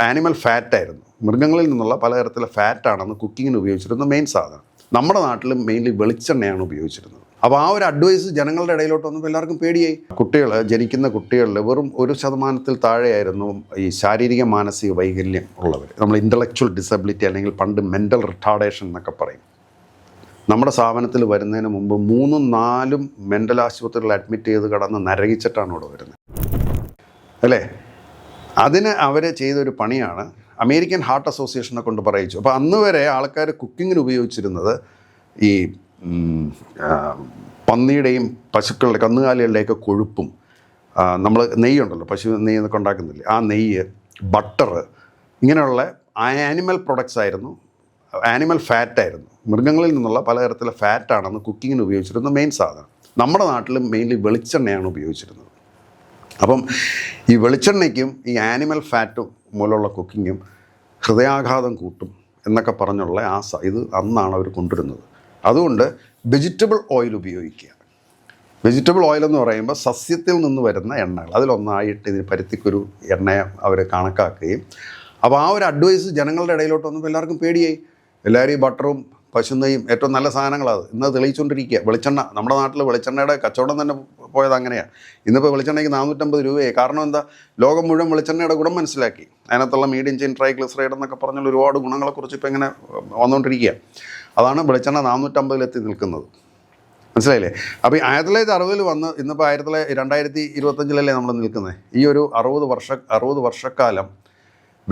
Animal ഫാറ്റായിരുന്നു. മൃഗങ്ങളിൽ നിന്നുള്ള പലതരത്തിലുള്ള ഫാറ്റാണെന്ന് കുക്കിങ്ങിന് ഉപയോഗിച്ചിരുന്ന മെയിൻ സാധനം. നമ്മുടെ നാട്ടിലും മെയിൻലി വെളിച്ചെണ്ണയാണ് ഉപയോഗിച്ചിരുന്നത്. അപ്പോൾ ആ ഒരു അഡ്വൈസ് ജനങ്ങളുടെ ഇടയിലോട്ട് വന്നപ്പോൾ എല്ലാവർക്കും പേടിയായി. ജനിക്കുന്ന കുട്ടികളിൽ വെറും 1% താഴെയായിരുന്നു ഈ ശാരീരിക മാനസിക വൈകല്യം ഉള്ളവർ. നമ്മൾ ഇൻ്റലക്ച്വൽ ഡിസബിലിറ്റി അല്ലെങ്കിൽ പണ്ട് മെൻ്റൽ റിട്ടാർഡേഷൻ എന്നൊക്കെ പറയും. നമ്മുടെ സ്ഥാപനത്തിൽ വരുന്നതിന് മുമ്പ് 3-4 മെൻ്റൽ ആശുപത്രികളിൽ അഡ്മിറ്റ് ചെയ്ത് കിടന്ന് നരകിച്ചിട്ടാണ് ഇവിടെ വരുന്നത്, അല്ലേ? അതിന് അവർ ചെയ്തൊരു പണിയാണ് അമേരിക്കൻ ഹാർട്ട് അസോസിയേഷനെ കൊണ്ട് പറയിച്ചു. അപ്പോൾ അന്ന് വരെ ആൾക്കാർ കുക്കിങ്ങിന് ഉപയോഗിച്ചിരുന്നത് ഈ പന്നിയുടെയും പശുക്കളുടെ കന്നുകാലികളുടെയൊക്കെ കൊഴുപ്പും, നമ്മൾ നെയ്യുണ്ടല്ലോ, പശു നെയ്യ് എന്നൊക്കെ ഉണ്ടാക്കുന്നില്ലേ, ആ നെയ്യ്, ബട്ടർ, ഇങ്ങനെയുള്ള ആനിമൽ പ്രൊഡക്ട്സ് ആയിരുന്നു, ആനിമൽ ഫാറ്റായിരുന്നു. മൃഗങ്ങളിൽ നിന്നുള്ള പലതരത്തിലുള്ള ഫാറ്റാണെന്ന് കുക്കിങ്ങിന് ഉപയോഗിച്ചിരുന്ന മെയിൻ സാധനം. നമ്മുടെ നാട്ടിലും മെയിൻലി വെളിച്ചെണ്ണയാണ് ഉപയോഗിച്ചിരുന്നത്. അപ്പം ഈ വെളിച്ചെണ്ണയ്ക്കും ഈ ആനിമൽ ഫാറ്റും മൂലമുള്ള കുക്കിങ്ങും ഹൃദയാഘാതം കൂട്ടും എന്നൊക്കെ പറഞ്ഞുള്ള ഇത് അന്നാണ് അവർ കൊണ്ടുവരുന്നത്. അതുകൊണ്ട് വെജിറ്റബിൾ ഓയിൽ ഉപയോഗിക്കുക. വെജിറ്റബിൾ ഓയിൽ എന്ന് പറയുമ്പോൾ സസ്യത്തിൽ നിന്ന് വരുന്ന എണ്ണകൾ, അതിലൊന്നായിട്ട് ഇതിന് പരുത്തിക്കൊരു എണ്ണയെ അവർ കണക്കാക്കുകയും, അപ്പോൾ ആ ഒരു അഡ്വൈസ് ജനങ്ങളുടെ ഇടയിലോട്ട് വന്നപ്പോൾ എല്ലാവർക്കും പേടിയായി. എല്ലാവരും ഈ ബട്ടറും പശുനെയ്യും ഏറ്റവും നല്ല സാധനങ്ങളത് ഇന്ന് തെളിയിച്ചുകൊണ്ടിരിക്കുക. വെളിച്ചെണ്ണ, നമ്മുടെ നാട്ടിൽ വെളിച്ചെണ്ണയുടെ കച്ചവടം തന്നെ പോയത് അങ്ങനെയാണ്. ഇന്നിപ്പോൾ വെളിച്ചെണ്ണയ്ക്ക് 450 രൂപയായി. കാരണം എന്താ? ലോകം മുഴുവൻ വെളിച്ചെണ്ണയുടെ ഗുണം മനസ്സിലാക്കി. അതിനകത്തുള്ള മീഡിയം ചെയിൻ ട്രൈഗ്ലിസറൈഡ് എന്നൊക്കെ പറഞ്ഞാൽ ഒരുപാട് ഗുണങ്ങളെക്കുറിച്ച് ഇപ്പോൾ ഇങ്ങനെ വന്നുകൊണ്ടിരിക്കുക. അതാണ് വെളിച്ചെണ്ണ 450 നിൽക്കുന്നത്. മനസ്സിലായില്ലേ? അപ്പോൾ ഈ 1960 വന്ന് ഇന്നിപ്പോൾ 2025 നമ്മൾ നിൽക്കുന്നത്. ഈ ഒരു 60 വർഷക്കാലം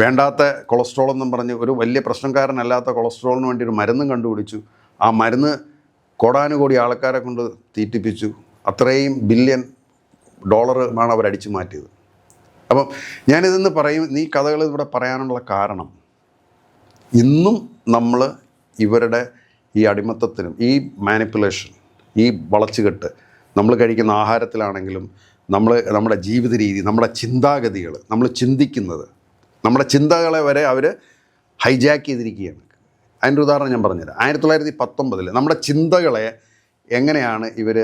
വേണ്ടാത്ത കൊളസ്ട്രോൾ എന്നും പറഞ്ഞ് ഒരു വലിയ പ്രശ്നക്കാരനല്ലാത്ത കൊളസ്ട്രോളിന് വേണ്ടി ഒരു മരുന്നും കണ്ടുപിടിച്ചു. ആ മരുന്ന് കോടാനുകോടി ആൾക്കാരെ കൊണ്ട് തീറ്റിപ്പിച്ചു. അത്രയും ബില്യൺ ഡോളറാണ് അവരടിച്ചു മാറ്റിയത്. അപ്പം ഞാനിതെന്ന് പറയും, ഈ കഥകൾ ഇവിടെ പറയാനുള്ള കാരണം, ഇന്നും നമ്മൾ ഇവരുടെ ഈ അടിമത്തത്തിനും ഈ മാനിപ്പുലേഷൻ, ഈ വളച്ചുകെട്ട്, നമ്മൾ കഴിക്കുന്ന ആഹാരത്തിലാണെങ്കിലും നമ്മുടെ ജീവിത രീതി, നമ്മുടെ ചിന്താഗതികൾ, നമ്മൾ ചിന്തിക്കുന്നത്, നമ്മുടെ ചിന്തകളെ വരെ അവർ ഹൈജാക്ക് ചെയ്തിരിക്കുകയാണ്. അതിൻ്റെ ഉദാഹരണം ഞാൻ പറഞ്ഞുതരാം. 1919 നമ്മുടെ ചിന്തകളെ എങ്ങനെയാണ് ഇവർ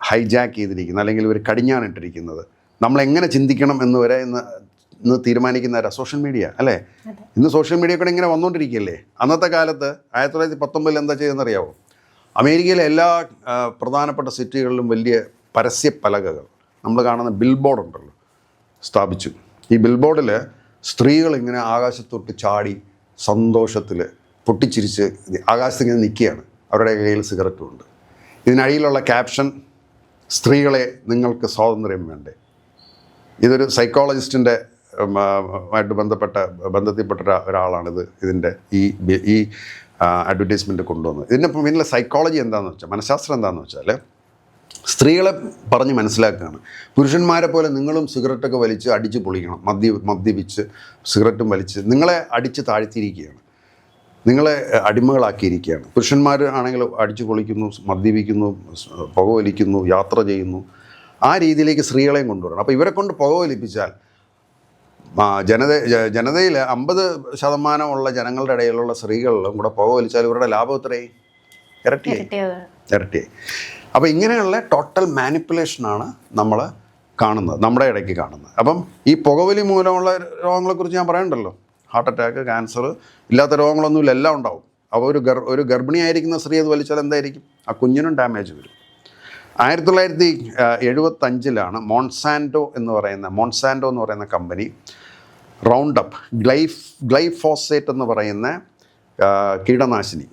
ഹൈജാക്ക് ചെയ്തിരിക്കുന്നത്, അല്ലെങ്കിൽ ഇവർ കടിഞ്ഞാണിട്ടിരിക്കുന്നത്, നമ്മളെങ്ങനെ ചിന്തിക്കണം എന്ന് വരെ ഇന്ന് തീരുമാനിക്കുന്ന സോഷ്യൽ മീഡിയ, അല്ലേ? ഇന്ന് സോഷ്യൽ മീഡിയ കൂടെ ഇങ്ങനെ വന്നുകൊണ്ടിരിക്കുകയല്ലേ. അന്നത്തെ കാലത്ത് 1919 എന്താ ചെയ്തെന്നറിയാമോ? അമേരിക്കയിലെ എല്ലാ പ്രധാനപ്പെട്ട സിറ്റികളിലും വലിയ പരസ്യ പലകകൾ, നമ്മൾ കാണുന്ന ബിൽബോർഡ് ഉണ്ടല്ലോ, സ്ഥാപിച്ചു. ഈ ബിൽബോർഡിൽ സ്ത്രീകൾ ഇങ്ങനെ ആകാശത്തൊട്ട് ചാടി സന്തോഷത്തിൽ പൊട്ടിച്ചിരിച്ച് ആകാശത്തിങ്ങനെ നിൽക്കുകയാണ്. അവരുടെ കയ്യിൽ സിഗരറ്റും ഉണ്ട്. ഇതിനടിയിലുള്ള ക്യാപ്ഷൻ, സ്ത്രീകളെ നിങ്ങൾക്ക് സ്വാതന്ത്ര്യം വേണ്ടേ. ഇതൊരു സൈക്കോളജിസ്റ്റിൻ്റെ ബന്ധത്തിൽപ്പെട്ട ഒരാളാണിത് ഇതിൻ്റെ ഈ അഡ്വർടൈസ്മെൻറ്റ് കൊണ്ടുവന്നത്. ഇതിൻ്റെ പിന്നിലെ സൈക്കോളജി എന്താണെന്ന് വെച്ചാൽ, മനഃശാസ്ത്രം എന്താണെന്ന് വെച്ചാൽ, സ്ത്രീകളെ പറഞ്ഞ് മനസ്സിലാക്കുകയാണ്. പുരുഷന്മാരെ പോലെ നിങ്ങളും സിഗരറ്റൊക്കെ വലിച്ച് അടിച്ച് പൊളിക്കണം, മദ്യപിച്ച് സിഗരറ്റും വലിച്ച് നിങ്ങളെ അടിച്ച് താഴ്ത്തിയിരിക്കുകയാണ്, നിങ്ങളെ അടിമകളാക്കിയിരിക്കുകയാണ്. പുരുഷന്മാർ ആണെങ്കിൽ അടിച്ചു പൊളിക്കുന്നു, മദ്യപിക്കുന്നു, പുകവലിക്കുന്നു, യാത്ര ചെയ്യുന്നു. ആ രീതിയിലേക്ക് സ്ത്രീകളെയും കൊണ്ടുവരണം. അപ്പോൾ ഇവരെ കൊണ്ട് പുകവലിപ്പിച്ചാൽ ജനതയിൽ 50% ജനങ്ങളുടെ ഇടയിലുള്ള സ്ത്രീകളിലും കൂടെ പുകവലിച്ചാൽ ഇവരുടെ ലാഭം എത്രയായി? ഇരട്ടിയായി. അപ്പോൾ ഇങ്ങനെയുള്ള ടോട്ടൽ മാനിപ്പുലേഷനാണ് നമ്മൾ കാണുന്നത്, നമ്മുടെ ഇടയ്ക്ക് കാണുന്നത്. അപ്പം ഈ പുകവലി മൂലമുള്ള രോഗങ്ങളെക്കുറിച്ച് ഞാൻ പറയണ്ടല്ലോ. ഹാർട്ട് അറ്റാക്ക്, ക്യാൻസർ, ഇല്ലാത്ത രോഗങ്ങളൊന്നുമില്ല, എല്ലാം ഉണ്ടാവും. അപ്പോൾ ഒരു ഗർഭിണിയായിരിക്കുന്ന സ്ത്രീ അത് വലിച്ചാൽ എന്തായിരിക്കും? ആ കുഞ്ഞിനും ഡാമേജ് വരും. 1975 മോൺസാൻഡോ എന്ന് പറയുന്ന കമ്പനി റൗണ്ടപ്പ് ഗ്ലൈഫോസേറ്റ് എന്ന് പറയുന്ന കളനാശിനി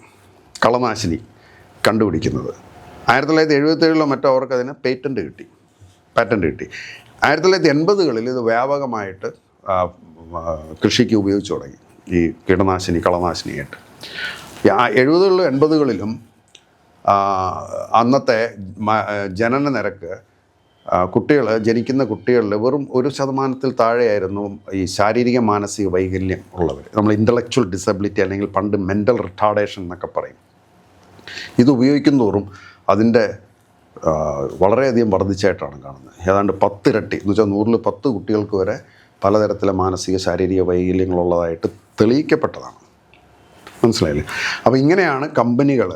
കണ്ടുപിടിക്കുന്നത്. 1977 മറ്റോ അവർക്ക് അതിന് പാറ്റൻറ്റ് കിട്ടി. 1980 ഇത് വ്യാപകമായിട്ട് കൃഷിക്ക് ഉപയോഗിച്ചു തുടങ്ങി, ഈ കളനാശിനിയായിട്ട്. 70 80 അന്നത്തെ ജനന നിരക്ക്, ജനിക്കുന്ന കുട്ടികളിൽ വെറും 1% താഴെയായിരുന്നു ഈ ശാരീരിക മാനസിക വൈകല്യം ഉള്ളവർ. നമ്മൾ ഇൻ്റലക്ച്വൽ ഡിസബിലിറ്റി അല്ലെങ്കിൽ പണ്ട് മെൻ്റൽ റിട്ടാർഡേഷൻ എന്നൊക്കെ പറയും. ഇത് ഉപയോഗിക്കുന്നതോറും അതിൻ്റെ വളരെയധികം വർദ്ധിച്ചായിട്ടാണ് കാണുന്നത്. ഏതാണ്ട് 10 ഇരട്ടി എന്ന് വെച്ചാൽ 100-ൽ 10 കുട്ടികൾക്ക് വരെ പലതരത്തിലെ മാനസിക ശാരീരിക വൈകല്യങ്ങളുള്ളതായിട്ട് തെളിയിക്കപ്പെട്ടതാണ്. മനസ്സിലായില്ലേ? അപ്പോൾ ഇങ്ങനെയാണ് കമ്പനികൾ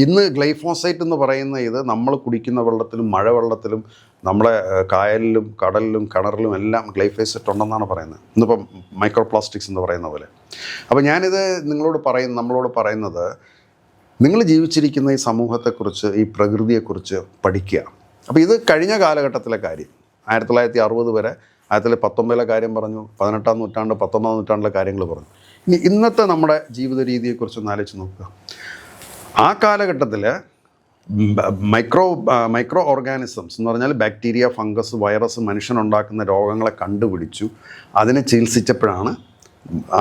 ഇന്ന് ഗ്ലൈഫോസൈറ്റ് എന്ന് പറയുന്ന ഇത് നമ്മൾ കുടിക്കുന്ന വെള്ളത്തിലും മഴവെള്ളത്തിലും നമ്മുടെ കായലിലും കടലിലും കിണറിലും എല്ലാം ഗ്ലൈഫോസൈറ്റ് ഉണ്ടെന്നാണ് പറയുന്നത്. ഇന്നിപ്പം മൈക്രോ പ്ലാസ്റ്റിക്സ് എന്ന് പറയുന്ന പോലെ. അപ്പോൾ ഞാനിത് നമ്മളോട് പറയുന്നത് നിങ്ങൾ ജീവിച്ചിരിക്കുന്ന ഈ സമൂഹത്തെക്കുറിച്ച്, ഈ പ്രകൃതിയെക്കുറിച്ച് പഠിക്കുക. അപ്പോൾ ഇത് കഴിഞ്ഞ കാലഘട്ടത്തിലെ കാര്യം, 1960 വരെ, 1919 കാര്യം പറഞ്ഞു, 18-ാം നൂറ്റാണ്ട് 19-ാം നൂറ്റാണ്ടിലെ കാര്യങ്ങൾ പറഞ്ഞു. ഇനി ഇന്നത്തെ നമ്മുടെ ജീവിത രീതിയെക്കുറിച്ചൊന്ന് ആലോചിച്ച് നോക്കുക. ആ കാലഘട്ടത്തിൽ മൈക്രോ ഓർഗാനിസംസ് എന്ന് പറഞ്ഞാൽ ബാക്ടീരിയ, ഫംഗസ്, വൈറസ് മനുഷ്യനുണ്ടാക്കുന്ന രോഗങ്ങളെ കണ്ടുപിടിച്ചു. അതിനെ ചികിത്സിച്ചപ്പോഴാണ്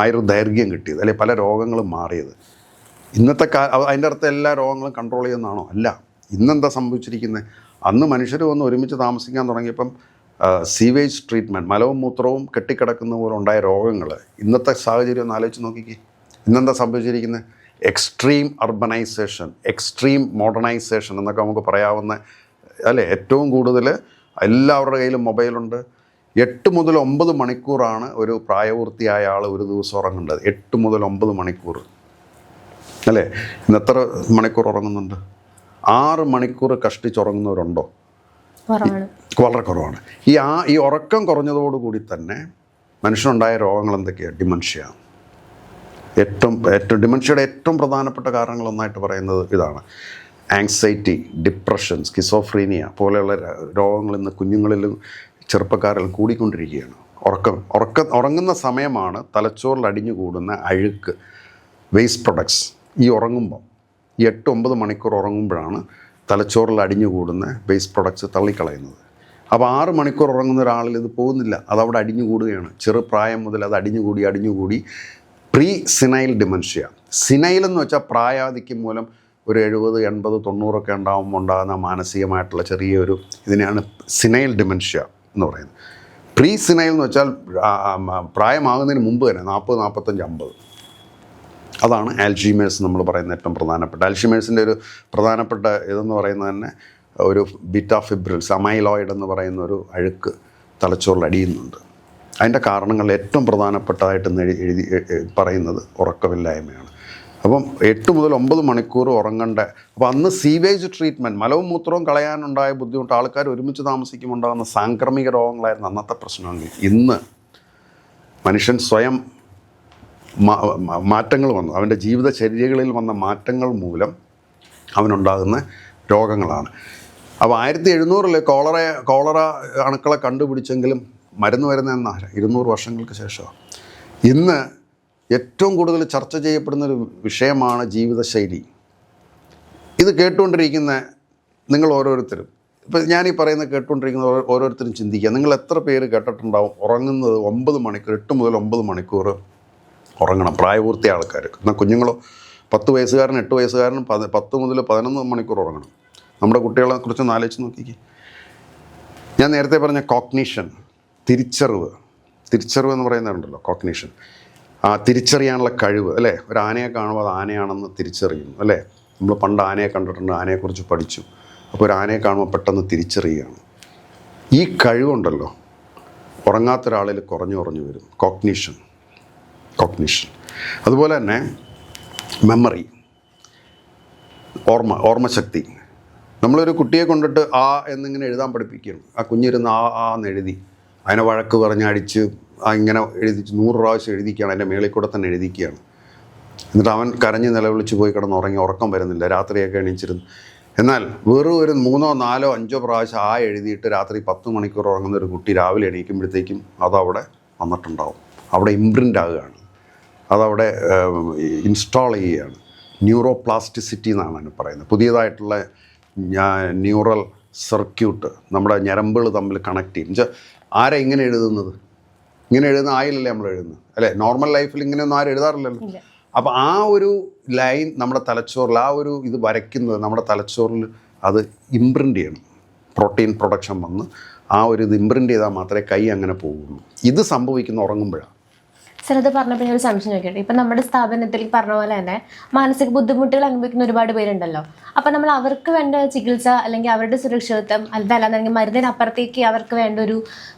ആയുർദൈർഘ്യം കിട്ടിയത്, അല്ലെങ്കിൽ പല രോഗങ്ങളും മാറിയത്. ഇന്നത്തെ അതിൻ്റെ അർത്ഥം എല്ലാ രോഗങ്ങളും കൺട്രോൾ ചെയ്യുന്നതാണോ? അല്ല. ഇന്നെന്താ സംഭവിച്ചിരിക്കുന്നത്? അന്ന് മനുഷ്യർ വന്ന് ഒരുമിച്ച് താമസിക്കാൻ തുടങ്ങിയപ്പം സീവേജ് ട്രീറ്റ്മെൻറ്റ്, മലവും മൂത്രവും കെട്ടിക്കിടക്കുന്ന പോലെ ഉണ്ടായ രോഗങ്ങൾ. ഇന്നത്തെ സാഹചര്യം ഒന്ന് ആലോചിച്ച് നോക്കിക്കേ. ഇന്നെന്താ സംഭവിച്ചിരിക്കുന്നത്? എക്സ്ട്രീം അർബനൈസേഷൻ, എക്സ്ട്രീം മോഡേണൈസേഷൻ എന്നൊക്കെ നമുക്ക് പറയാവുന്ന അല്ലേ. ഏറ്റവും കൂടുതൽ എല്ലാവരുടെ കയ്യിലും മൊബൈലുണ്ട്. 8 മുതൽ 9 മണിക്കൂറാണ് ഒരു പ്രായപൂർത്തിയായ ആൾ ഒരു ദിവസം ഉറങ്ങേണ്ടത്. 8 മുതൽ 9 മണിക്കൂർ അല്ലേ. ഇന്ന് എത്ര മണിക്കൂർ ഉറങ്ങുന്നുണ്ട്? 6 മണിക്കൂർ കഷ്ടിച്ചുറങ്ങുന്നവരുണ്ടോ? വളരെ കുറവാണ്. ഈ ഉറക്കം കുറഞ്ഞതോടുകൂടി തന്നെ മനുഷ്യനുണ്ടായ രോഗങ്ങൾ എന്തൊക്കെയാണ്? ഡിമൻഷ്യ. ഏറ്റവും ഡിമൻഷ്യയുടെ ഏറ്റവും പ്രധാനപ്പെട്ട കാരണങ്ങളൊന്നായിട്ട് പറയുന്നത് ഇതാണ്. ആങ്സൈറ്റി, ഡിപ്രഷൻ, സ്കിസോഫ്രീനിയ പോലെയുള്ള രോഗങ്ങൾ ഇന്ന് കുഞ്ഞുങ്ങളിലും ചെറുപ്പക്കാരിലും കൂടിക്കൊണ്ടിരിക്കുകയാണ്. ഉറങ്ങുന്ന സമയമാണ് തലച്ചോറിൽ അടിഞ്ഞുകൂടുന്ന അഴുക്ക്, വേസ്റ്റ് പ്രൊഡക്ട്സ്. ഈ ഉറങ്ങുമ്പോൾ, ഈ 8-9 മണിക്കൂർ ഉറങ്ങുമ്പോഴാണ് തലച്ചോറിൽ അടിഞ്ഞുകൂടുന്ന വേസ്റ്റ് പ്രൊഡക്ട്സ് തള്ളിക്കളയുന്നത്. അപ്പോൾ 6 മണിക്കൂർ ഉറങ്ങുന്ന ഒരാളിൽ ഇത് പോകുന്നില്ല, അതവിടെ അടിഞ്ഞുകൂടുകയാണ്. ചെറുപ്രായം മുതൽ അത് അടിഞ്ഞുകൂടി പ്രീ സിനൈൽ ഡിമൻഷ്യ. സിനൈൽ എന്ന് വെച്ചാൽ പ്രായാധിക്യം മൂലം ഒരു 70, 80, 90 ഉണ്ടാകുമ്പോൾ ഉണ്ടാകുന്ന മാനസികമായിട്ടുള്ള ചെറിയൊരു ഇതിനെയാണ് സിനൈൽ ഡിമൻഷ്യ എന്ന് പറയുന്നത്. പ്രീ സിനൈൽ എന്ന് വെച്ചാൽ പ്രായമാകുന്നതിന് മുമ്പ് തന്നെ 40, 45, 50. അതാണ് ആൽഷീമേഴ്സ് നമ്മൾ പറയുന്ന ഏറ്റവും പ്രധാനപ്പെട്ട. ആൽഷീമേഴ്സിൻ്റെ ഒരു പ്രധാനപ്പെട്ട ഇതെന്ന് പറയുന്നത് തന്നെ ഒരു ബീറ്റാ ഫിബ്രിൽസ്, അമൈലോയിഡ് എന്ന് പറയുന്ന ഒരു അഴുക്ക് തലച്ചോറിൽ അടിയുന്നുണ്ട്. അതിൻ്റെ കാരണങ്ങൾ ഏറ്റവും പ്രധാനപ്പെട്ടതായിട്ട് എഴുതി പറയുന്നത് ഉറക്കമില്ലായ്മയാണ്. അപ്പം 8 മുതൽ 9 മണിക്കൂർ ഉറങ്ങേണ്ട. അപ്പോൾ അന്ന് സീവേജ് ട്രീറ്റ്മെൻറ്റ്, മലവും മൂത്രവും കളയാനുണ്ടായ ബുദ്ധിമുട്ട്, ആൾക്കാർ ഒരുമിച്ച് താമസിക്കുമ്പോൾ ഉണ്ടാകുന്ന സാംക്രമിക രോഗങ്ങളായിരുന്നു അന്നത്തെ പ്രശ്നമെങ്കിൽ ഇന്ന് മനുഷ്യൻ സ്വയം മാറ്റങ്ങൾ വന്നു. അവൻ്റെ ജീവിതചര്യകളിൽ വന്ന മാറ്റങ്ങൾ മൂലം അവനുണ്ടാകുന്ന രോഗങ്ങളാണ്. അപ്പോൾ 1700 കോളറ അണുക്കളെ കണ്ടുപിടിച്ചെങ്കിലും മരുന്ന് വരുന്ന എന്നാണ് 200 വർഷങ്ങൾക്ക് ശേഷമാണ്. ഇന്ന് ഏറ്റവും കൂടുതൽ ചർച്ച ചെയ്യപ്പെടുന്നൊരു വിഷയമാണ് ജീവിതശൈലി. ഇത് കേട്ടുകൊണ്ടിരിക്കുന്ന നിങ്ങൾ ഓരോരുത്തരും, ഇപ്പോൾ ഞാനീ പറയുന്നത് കേട്ടുകൊണ്ടിരിക്കുന്ന ഓരോരുത്തരും ചിന്തിക്കുക, നിങ്ങൾ എത്ര പേര് കേട്ടിട്ടുണ്ടാവും ഉറങ്ങുന്നത് 9 മണിക്കൂർ, 8 മുതൽ 9 മണിക്കൂർ ഉറങ്ങണം പ്രായപൂർത്തിയ ആൾക്കാർ. എന്നാൽ കുഞ്ഞുങ്ങളോ 10 വയസ്സുകാരനും 8 വയസ്സുകാരനും 10 മുതൽ 11 മണിക്കൂർ ഉറങ്ങണം. നമ്മുടെ കുട്ടികളെ കുറിച്ചൊന്ന് ആലോചിച്ച് നോക്കിക്കേ. ഞാൻ നേരത്തെ പറഞ്ഞ കോഗ്നിഷൻ, തിരിച്ചറിവ് എന്ന് പറയുന്നതുണ്ടല്ലോ, കോഗ്നിഷൻ, ആ തിരിച്ചറിയാനുള്ള കഴിവ് അല്ലേ. ഒരു ആനയെ കാണുമ്പോൾ അത് ആനയാണെന്ന് തിരിച്ചറിയുന്നു അല്ലേ. നമ്മൾ പണ്ട് ആനയെ കണ്ടിട്ടുണ്ട്, ആനയെക്കുറിച്ച് പഠിച്ചു. അപ്പോൾ ഒരു ആനയെ കാണുമ്പോൾ പെട്ടെന്ന് തിരിച്ചറിയുകയാണ്. ഈ കഴിവുണ്ടല്ലോ ഉറങ്ങാത്തൊരാളിൽ കുറഞ്ഞു വരും. കോഗ്നിഷൻ. അതുപോലെ തന്നെ മെമ്മറി, ഓർമ്മശക്തി. നമ്മളൊരു കുട്ടിയെ കൊണ്ടിട്ട് ആ എന്നിങ്ങനെ എഴുതാൻ പഠിപ്പിക്കുകയാണ്. ആ കുഞ്ഞിരുന്ന് ആ എന്ന് എഴുതി, അതിനെ വഴക്ക് പറഞ്ഞടിച്ച് ഇങ്ങനെ എഴുതിച്ച് 100 പ്രാവശ്യം എഴുതിക്കുകയാണ്. അതിൻ്റെ മേളിൽ കൂടെ തന്നെ എഴുതിക്കുകയാണ്. എന്നിട്ട് അവൻ കരഞ്ഞ് നിലവിളിച്ച് പോയി കിടന്നുറങ്ങി, ഉറക്കം വരുന്നില്ല, രാത്രിയൊക്കെ എണീച്ചിരുന്നു. എന്നാൽ വെറും ഒരു 3, 4, 5 പ്രാവശ്യം ആ എഴുതിയിട്ട് രാത്രി 10 മണിക്കൂർ ഉറങ്ങുന്ന ഒരു കുട്ടി രാവിലെ എണീക്കുമ്പോഴത്തേക്കും അതവിടെ വന്നിട്ടുണ്ടാവും. അവിടെ ഇംപ്രിൻ്റ് ആകുകയാണ്, അതവിടെ ഇൻസ്റ്റാൾ ചെയ്യുകയാണ്. ന്യൂറോപ്ലാസ്റ്റിസിറ്റി എന്നാണ് അതിന് പറയുന്നത്. പുതിയതായിട്ടുള്ള ന്യൂറൽ സർക്യൂട്ട് നമ്മുടെ ഞരമ്പുകൾ തമ്മിൽ കണക്ട് ചെയ്യും. എന്നുവെച്ചാൽ ആരാ ഇങ്ങനെ എഴുതുന്നത്? ഇങ്ങനെ എഴുതുന്ന ആയില്ലല്ലേ നമ്മൾ എഴുതുന്നത് അല്ലേ. നോർമൽ ലൈഫിൽ ഇങ്ങനെയൊന്നും ആരും എഴുതാറില്ലല്ലോ. അപ്പോൾ ആ ഒരു ലൈൻ നമ്മുടെ തലച്ചോറിൽ, ആ ഒരു ഇത് വരയ്ക്കുന്നത് നമ്മുടെ തലച്ചോറിൽ അത് ഇംപ്രിൻ്റ് ചെയ്യണം. പ്രോട്ടീൻ പ്രൊഡക്ഷൻ വന്ന് ആ ഒരു ഇത് ഇംപ്രിൻ്റ് ചെയ്താൽ മാത്രമേ കൈ അങ്ങനെ പോകുള്ളൂ. ഇത് സംഭവിക്കുന്ന ഉറങ്ങുമ്പോഴാണ്. സാർ, അത് പറഞ്ഞപ്പോൾ ഞാൻ ഒരു സംശയം ചോദിക്കട്ടെ. ഇപ്പം നമ്മുടെ സ്ഥാപനത്തിൽ പറഞ്ഞ പോലെ തന്നെ മാനസിക ബുദ്ധിമുട്ടുകൾ അനുഭവിക്കുന്ന ഒരുപാട് പേരുണ്ടല്ലോ. അപ്പം നമ്മൾ അവർക്ക് വേണ്ട ചികിത്സ അല്ലെങ്കിൽ അവരുടെ സുരക്ഷിതത്വം അതല്ലാന്നുണ്ടെങ്കിൽ മരുന്നിനപ്പുറത്തേക്ക് അവർക്ക് വേണ്ട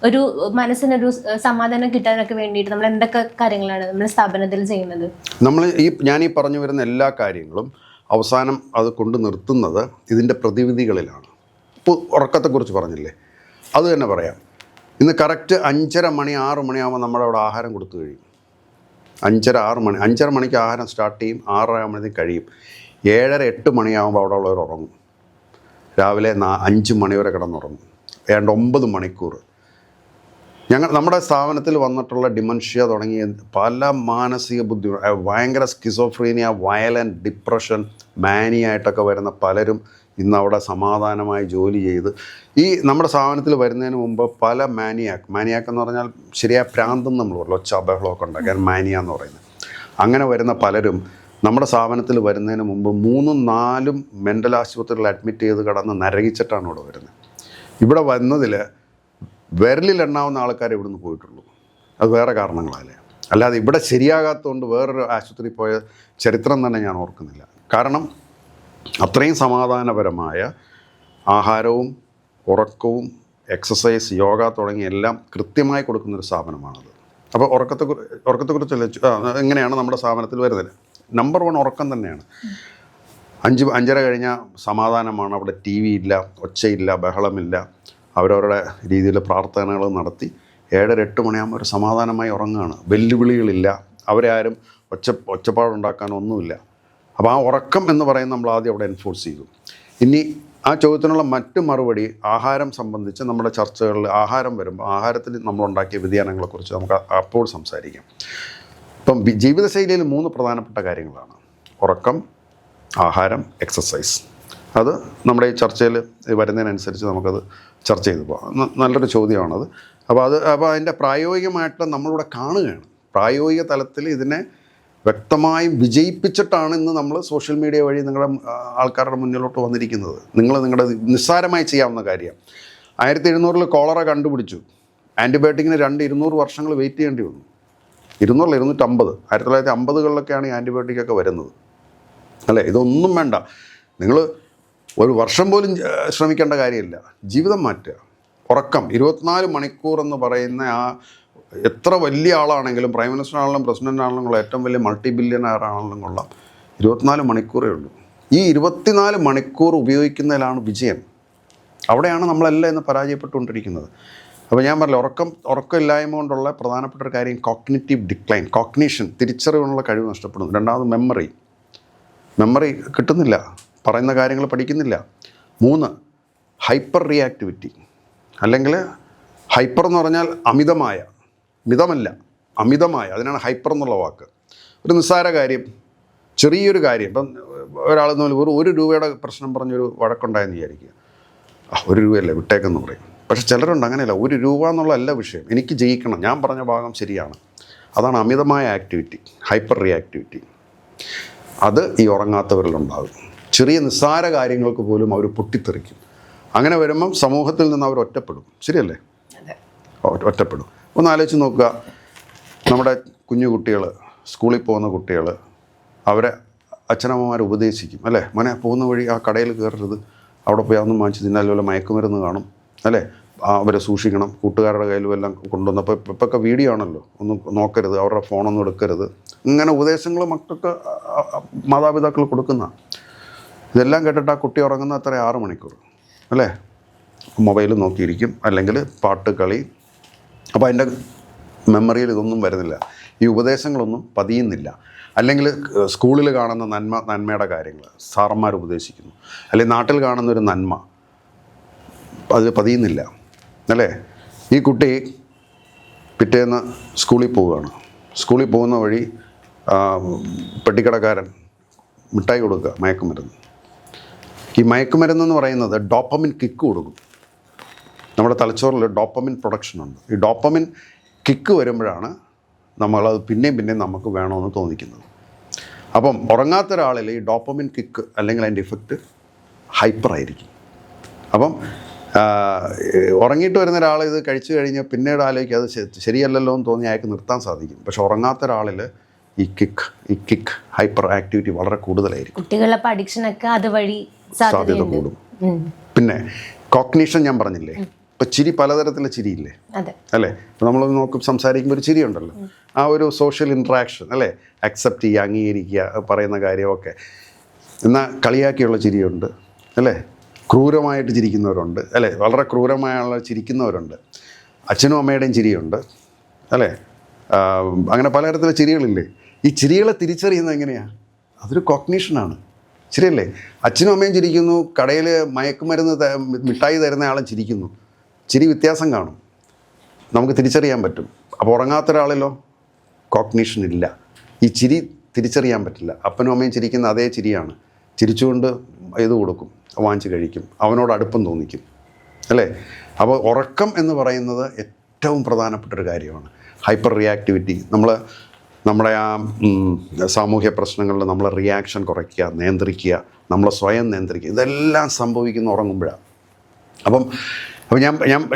ഒരു മനസ്സിനൊരു സമാധാനം കിട്ടാനൊക്കെ വേണ്ടിയിട്ട് നമ്മൾ എന്തൊക്കെ കാര്യങ്ങളാണ് നമ്മുടെ സ്ഥാപനത്തിൽ ചെയ്യുന്നത്? നമ്മൾ ഞാനീ പറഞ്ഞു വരുന്ന എല്ലാ കാര്യങ്ങളും അവസാനം അത് കൊണ്ട് നിർത്തുന്നത് ഇതിൻ്റെ പ്രതിവിധികളിലാണ്. ഇപ്പോൾ ഉറക്കത്തെക്കുറിച്ച് പറഞ്ഞില്ലേ, അത് തന്നെ പറയാം. ഇന്ന് കറക്റ്റ് 5:30 മണി 6 മണിയാകുമ്പോൾ നമ്മുടെ അവിടെ ആഹാരം കൊടുത്തു കഴിയും. 5:30 മണിക്ക് ആഹാരം സ്റ്റാർട്ട് ചെയ്യും, 6:30 ആകുമ്പോഴത്തേക്ക് കഴിയും. 7:30 8 മണിയാകുമ്പോൾ അവിടെ ഉള്ളവർ ഉറങ്ങും. രാവിലെ 5 മണി വരെ കിടന്നുറങ്ങും. ഏതാണ്ട് 9 മണിക്കൂർ. നമ്മുടെ സ്ഥാപനത്തിൽ വന്നിട്ടുള്ള ഡിമൻഷ്യ തുടങ്ങിയ പല മാനസിക ഭയങ്കര സ്കിസോഫ്രീനിയ, വയലൻറ്റ്, ഡിപ്രഷൻ, മാനിയായിട്ടൊക്കെ വരുന്ന പലരും ഇന്ന് അവിടെ സമാധാനമായി ജോലി ചെയ്ത് ഈ നമ്മുടെ സ്ഥാപനത്തിൽ വരുന്നതിന് മുമ്പ് പല മാനിയാക്ക് എന്ന് പറഞ്ഞാൽ ശരിയായ പ്രാന്തെന്ന് നമ്മൾ പറയും, ഒച്ച ബഹളമൊക്കെ ഉണ്ടാക്കാൻ മാനിയ എന്ന് പറയുന്നത്. അങ്ങനെ വരുന്ന പലരും നമ്മുടെ സ്ഥാപനത്തിൽ വരുന്നതിന് മുമ്പ് 3-4 മെൻ്റൽ ആശുപത്രികളിൽ അഡ്മിറ്റ് ചെയ്ത് കിടന്ന് നരകിച്ചിട്ടാണ് ഇവിടെ വരുന്നത്. ഇവിടെ വന്നതിൽ വിരലിലെണ്ണാവുന്ന ആൾക്കാരെ ഇവിടുന്ന് പോയിട്ടുള്ളൂ. അത് വേറെ കാരണങ്ങളല്ലേ, അല്ലാതെ ഇവിടെ ശരിയാകാത്തതുകൊണ്ട് വേറൊരു ആശുപത്രി പോയ ചരിത്രം തന്നെ ഞാൻ ഓർക്കുന്നില്ല. കാരണം അത്രയും സമാധാനപരമായ ആഹാരവും ഉറക്കവും എക്സസൈസ്, യോഗ തുടങ്ങിയ എല്ലാം കൃത്യമായി കൊടുക്കുന്നൊരു സ്ഥാപനമാണത്. അപ്പോൾ ഉറക്കത്തെക്കുറിച്ച് എങ്ങനെയാണ് നമ്മുടെ സ്ഥാപനത്തിൽ വരുന്നത്? നമ്പർ 1 ഉറക്കം തന്നെയാണ്. 5:30 കഴിഞ്ഞാൽ സമാധാനമാണ്. അവിടെ TV ഇല്ല, ഒച്ചയില്ല, ബഹളമില്ല. അവരവരുടെ രീതിയിൽ പ്രാർത്ഥനകൾ നടത്തി 7:30 8 മണിയാകുമ്പോൾ ഒരു സമാധാനമായി ഉറങ്ങുകയാണ്. വെല്ലുവിളികളില്ല, അവരെ ആരും ഒച്ചപ്പാടുണ്ടാക്കാനൊന്നുമില്ല. അപ്പോൾ ആ ഉറക്കം എന്ന് പറയുന്നത് നമ്മൾ ആദ്യം അവിടെ എൻഫോഴ്സ് ചെയ്തു. ഇനി ആ ചോദ്യത്തിനുള്ള മറ്റു മറുപടി ആഹാരം സംബന്ധിച്ച് നമ്മുടെ ചർച്ചകളിൽ ആഹാരം വരുമ്പോൾ ആഹാരത്തിൽ നമ്മളുണ്ടാക്കിയ വ്യതിയാനങ്ങളെക്കുറിച്ച് നമുക്ക് അപ്പോൾ സംസാരിക്കാം. ഇപ്പം ജീവിതശൈലിയിൽ 3 പ്രധാനപ്പെട്ട കാര്യങ്ങളാണ്: ഉറക്കം, ആഹാരം, എക്സസൈസ്. അത് നമ്മുടെ ഈ ചർച്ചയിൽ വരുന്നതിനനുസരിച്ച് നമുക്കത് ചർച്ച ചെയ്തു പോകാം. നല്ലൊരു ചോദ്യമാണത്. അപ്പോൾ അതിൻ്റെ പ്രായോഗികമായിട്ട് നമ്മളിവിടെ കാണുകയാണ്. പ്രായോഗിക തലത്തിൽ ഇതിനെ വ്യക്തമായും വിജയിപ്പിച്ചിട്ടാണ് ഇന്ന് നമ്മൾ സോഷ്യൽ മീഡിയ വഴി നിങ്ങളുടെ ആൾക്കാരുടെ മുന്നിലോട്ട് വന്നിരിക്കുന്നത്. നിങ്ങളുടെ നിസ്സാരമായി ചെയ്യാവുന്ന കാര്യം. 1700 കോളറ കണ്ടുപിടിച്ചു. ആൻറ്റിബയോട്ടിക്കിന് 200 വർഷങ്ങൾ വെയിറ്റ് ചെയ്യേണ്ടി വന്നു. 250 1950-കളിലൊക്കെയാണ് ഈ ആൻറ്റിബയോട്ടിക്കൊക്കെ വരുന്നത്, അല്ലേ? ഇതൊന്നും വേണ്ട. നിങ്ങൾ ഒരു വർഷം പോലും ശ്രമിക്കേണ്ട കാര്യമില്ല. ജീവിതം മാറ്റുക. ഉറക്കം 24 മണിക്കൂർ എന്ന് പറയുന്ന ആ എത്ര വലിയ ആളാണെങ്കിലും, പ്രൈം മിനിസ്റ്റർ ആണെങ്കിലും പ്രസിഡൻ്റ് ആണെങ്കിലും കൊള്ളാം, ഏറ്റവും വലിയ മൾട്ടി-ബില്യണയർ ആണെങ്കിലും കൊള്ളാം, 24 മണിക്കൂറേ ഉള്ളൂ. ഈ 24 മണിക്കൂർ ഉപയോഗിക്കുന്നതിലാണ് വിജയം. അവിടെയാണ് നമ്മളെല്ലാം ഇന്ന് പരാജയപ്പെട്ടുകൊണ്ടിരിക്കുന്നത്. അപ്പോൾ ഞാൻ പറഞ്ഞില്ല, ഉറക്കമില്ലായ്മ കൊണ്ടുള്ള പ്രധാനപ്പെട്ട ഒരു കാര്യം കോഗ്നിറ്റീവ് ഡിക്ലൈൻ, കോഗ്നിഷൻ, തിരിച്ചറിവിനുള്ള കഴിവ് നഷ്ടപ്പെടുന്നു. രണ്ടാമത് മെമ്മറി കിട്ടുന്നില്ല, പറയുന്ന കാര്യങ്ങൾ പഠിക്കുന്നില്ല. 3 ഹൈപ്പർ റിയാക്ടിവിറ്റി, അല്ലെങ്കിൽ ഹൈപ്പർ എന്ന് പറഞ്ഞാൽ മിതമല്ല, അമിതമായ, അതിനാണ് ഹൈപ്പർ എന്നുള്ള വാക്ക്. ഒരു നിസ്സാര കാര്യം, ചെറിയൊരു കാര്യം, ഇപ്പം ഒരാളെന്ന് പറഞ്ഞാൽ ഒരു 1 രൂപയുടെ പ്രശ്നം പറഞ്ഞൊരു വഴക്കുണ്ടായെന്ന് വിചാരിക്കുക. 1 രൂപയല്ലേ വിട്ടേക്കെന്ന് പറയും. പക്ഷെ ചിലരുണ്ട് അങ്ങനെയല്ല, 1 രൂപ എന്നുള്ളതല്ല വിഷയം, എനിക്ക് ജയിക്കണം, ഞാൻ പറഞ്ഞ ഭാഗം ശരിയാണ്. അതാണ് അമിതമായ ആക്ടിവിറ്റി, ഹൈപ്പർ റിയാക്ടിവിറ്റി. അത് ഈ ഉറങ്ങാത്തവരിലുണ്ടാകും. ചെറിയ നിസ്സാര കാര്യങ്ങൾക്ക് പോലും അവർ പൊട്ടിത്തെറിക്കും. അങ്ങനെ വരുമ്പം സമൂഹത്തിൽ നിന്ന് അവർ ഒറ്റപ്പെടും. ശരിയല്ലേ? ഒറ്റപ്പെടും. ഒന്ന് ആലോചിച്ച് നോക്കുക. നമ്മുടെ കുഞ്ഞു കുട്ടികൾ, സ്കൂളിൽ പോകുന്ന കുട്ടികൾ, അവരെ അച്ഛനമ്മമാർ ഉപദേശിക്കും, അല്ലേ? മോനെ പോകുന്ന വഴി ആ കടയിൽ കയറരുത്, അവിടെ പോയി അതൊന്നും വാങ്ങിച്ച് തിന്നാൽ വല്ല മയക്കുമരുന്ന് കാണും, അല്ലേ? അവരെ സൂക്ഷിക്കണം, കൂട്ടുകാരുടെ കയ്യിലും എല്ലാം കൊണ്ടുവന്നപ്പോൾ ഇപ്പൊക്കെ വീഡിയോ ആണല്ലോ, ഒന്നും നോക്കരുത്, അവരുടെ ഫോണൊന്നും എടുക്കരുത്. ഇങ്ങനെ ഉപദേശങ്ങൾ മക്കൾക്ക് മാതാപിതാക്കൾ കൊടുക്കുന്ന. ഇതെല്ലാം കേട്ടിട്ട് ആ കുട്ടി ഉറങ്ങുന്ന അത്ര 6 മണിക്കൂർ, അല്ലേ? മൊബൈൽ നോക്കിയിരിക്കും, അല്ലെങ്കിൽ പാട്ട്, കളി. അപ്പോൾ അതിൻ്റെ മെമ്മറിയിൽ ഇതൊന്നും വരുന്നില്ല, ഈ ഉപദേശങ്ങളൊന്നും പതിയുന്നില്ല. അല്ലെങ്കിൽ സ്കൂളിൽ കാണുന്ന നന്മയുടെ കാര്യങ്ങൾ സാറന്മാർ ഉപദേശിക്കുന്നു, അല്ലെങ്കിൽ നാട്ടിൽ കാണുന്നൊരു നന്മ അത് പതിയുന്നില്ല, അല്ലേ? ഈ കുട്ടി പിറ്റേന്ന് സ്കൂളിൽ പോവുകയാണ്. സ്കൂളിൽ പോകുന്ന വഴി പെട്ടിക്കടക്കാരൻ മിഠായി കൊടുക്കുക, മയക്കുമരുന്ന്. ഈ മയക്കുമരുന്നെന്ന് പറയുന്നത് ഡോപ്പമിൻ കിക്ക് കൊടുക്കും. നമ്മുടെ തലച്ചോറിൽ ഡോപ്പമിൻ പ്രൊഡക്ഷനുണ്ട്. ഈ ഡോപ്പമിൻ കിക്ക് വരുമ്പോഴാണ് നമ്മളത് പിന്നെയും നമുക്ക് വേണമെന്ന് തോന്നിക്കുന്നത്. അപ്പം ഉറങ്ങാത്ത ഒരാളിൽ ഈ ഡോപ്പമിൻ കിക്ക് അല്ലെങ്കിൽ അതിൻ്റെ ഇഫക്റ്റ് ഹൈപ്പറായിരിക്കും. അപ്പം ഉറങ്ങിയിട്ട് വരുന്ന ഒരാൾ ഇത് കഴിച്ചു കഴിഞ്ഞ് പിന്നീട് ആലോചിക്കുക അത് ശരിയല്ലല്ലോ എന്ന് തോന്നി അയാൾക്ക് നിർത്താൻ സാധിക്കും. പക്ഷെ ഉറങ്ങാത്ത ഒരാളിൽ ഈ കിക്ക് ഹൈപ്പർ ആക്ടിവിറ്റി വളരെ കൂടുതലായിരിക്കും. കുട്ടികളുടെ അഡിക്ഷനൊക്കെ അതുവഴി സാധ്യത കൂടും. പിന്നെ കോഗ്നിഷൻ ഞാൻ പറഞ്ഞില്ലേ, ഇപ്പം ചിരി, പലതരത്തിലുള്ള ചിരിയില്ലേ, അല്ലേ? ഇപ്പം നമ്മൾ സംസാരിക്കുമ്പോൾ ഒരു ചിരി ഉണ്ടല്ലോ, ആ ഒരു സോഷ്യൽ ഇൻട്രാക്ഷൻ, അല്ലേ? അക്സെപ്റ്റ് ചെയ്യുക, അംഗീകരിക്കുക, പറയുന്ന കാര്യമൊക്കെ. എന്നാൽ കളിയാക്കിയുള്ള ചിരിയുണ്ട് അല്ലേ, ക്രൂരമായിട്ട് ചിരിക്കുന്നവരുണ്ട് അല്ലേ, വളരെ ക്രൂരമായുള്ള ചിരിക്കുന്നവരുണ്ട്, അച്ഛനും അമ്മയുടെയും ചിരിയുണ്ട് അല്ലേ, അങ്ങനെ പലതരത്തിലുള്ള ചിരികളില്ലേ. ഈ ചിരികളെ തിരിച്ചറിയുന്നത് എങ്ങനെയാണ്? അതൊരു കോഗ്നിഷനാണ്, ശരിയല്ലേ? അച്ഛനും അമ്മയും ചിരിക്കുന്നു, കടയിൽ മയക്കുമരുന്ന് മിഠായി തരുന്ന ആളും ചിരിക്കുന്നു, ചിരി വ്യത്യാസം കാണും, നമുക്ക് തിരിച്ചറിയാൻ പറ്റും. അപ്പോൾ ഉറങ്ങാത്ത ഒരാളിലോ കോഗ്നിഷൻ ഇല്ല, ഈ ചിരി തിരിച്ചറിയാൻ പറ്റില്ല. അപ്പനും അമ്മയും ചിരിക്കുന്ന അതേ ചിരിയാണ്, ചിരിച്ചുകൊണ്ട് ഇത് കൊടുക്കും, വാങ്ങിച്ച് കഴിക്കും, അവനോട് അടുപ്പം തോന്നിക്കും അല്ലേ. അപ്പോൾ ഉറക്കം എന്ന് പറയുന്നത് ഏറ്റവും പ്രധാനപ്പെട്ടൊരു കാര്യമാണ്. ഹൈപ്പർ റിയാക്ടിവിറ്റി, നമ്മുടെ ആ സാമൂഹ്യ പ്രശ്നങ്ങളിൽ നമ്മളെ റിയാക്ഷൻ കുറയ്ക്കുക, നിയന്ത്രിക്കുക, നമ്മളെ സ്വയം നിയന്ത്രിക്കുക, ഇതെല്ലാം സംഭവിക്കുന്ന ഉറങ്ങുമ്പോഴാണ്. അപ്പം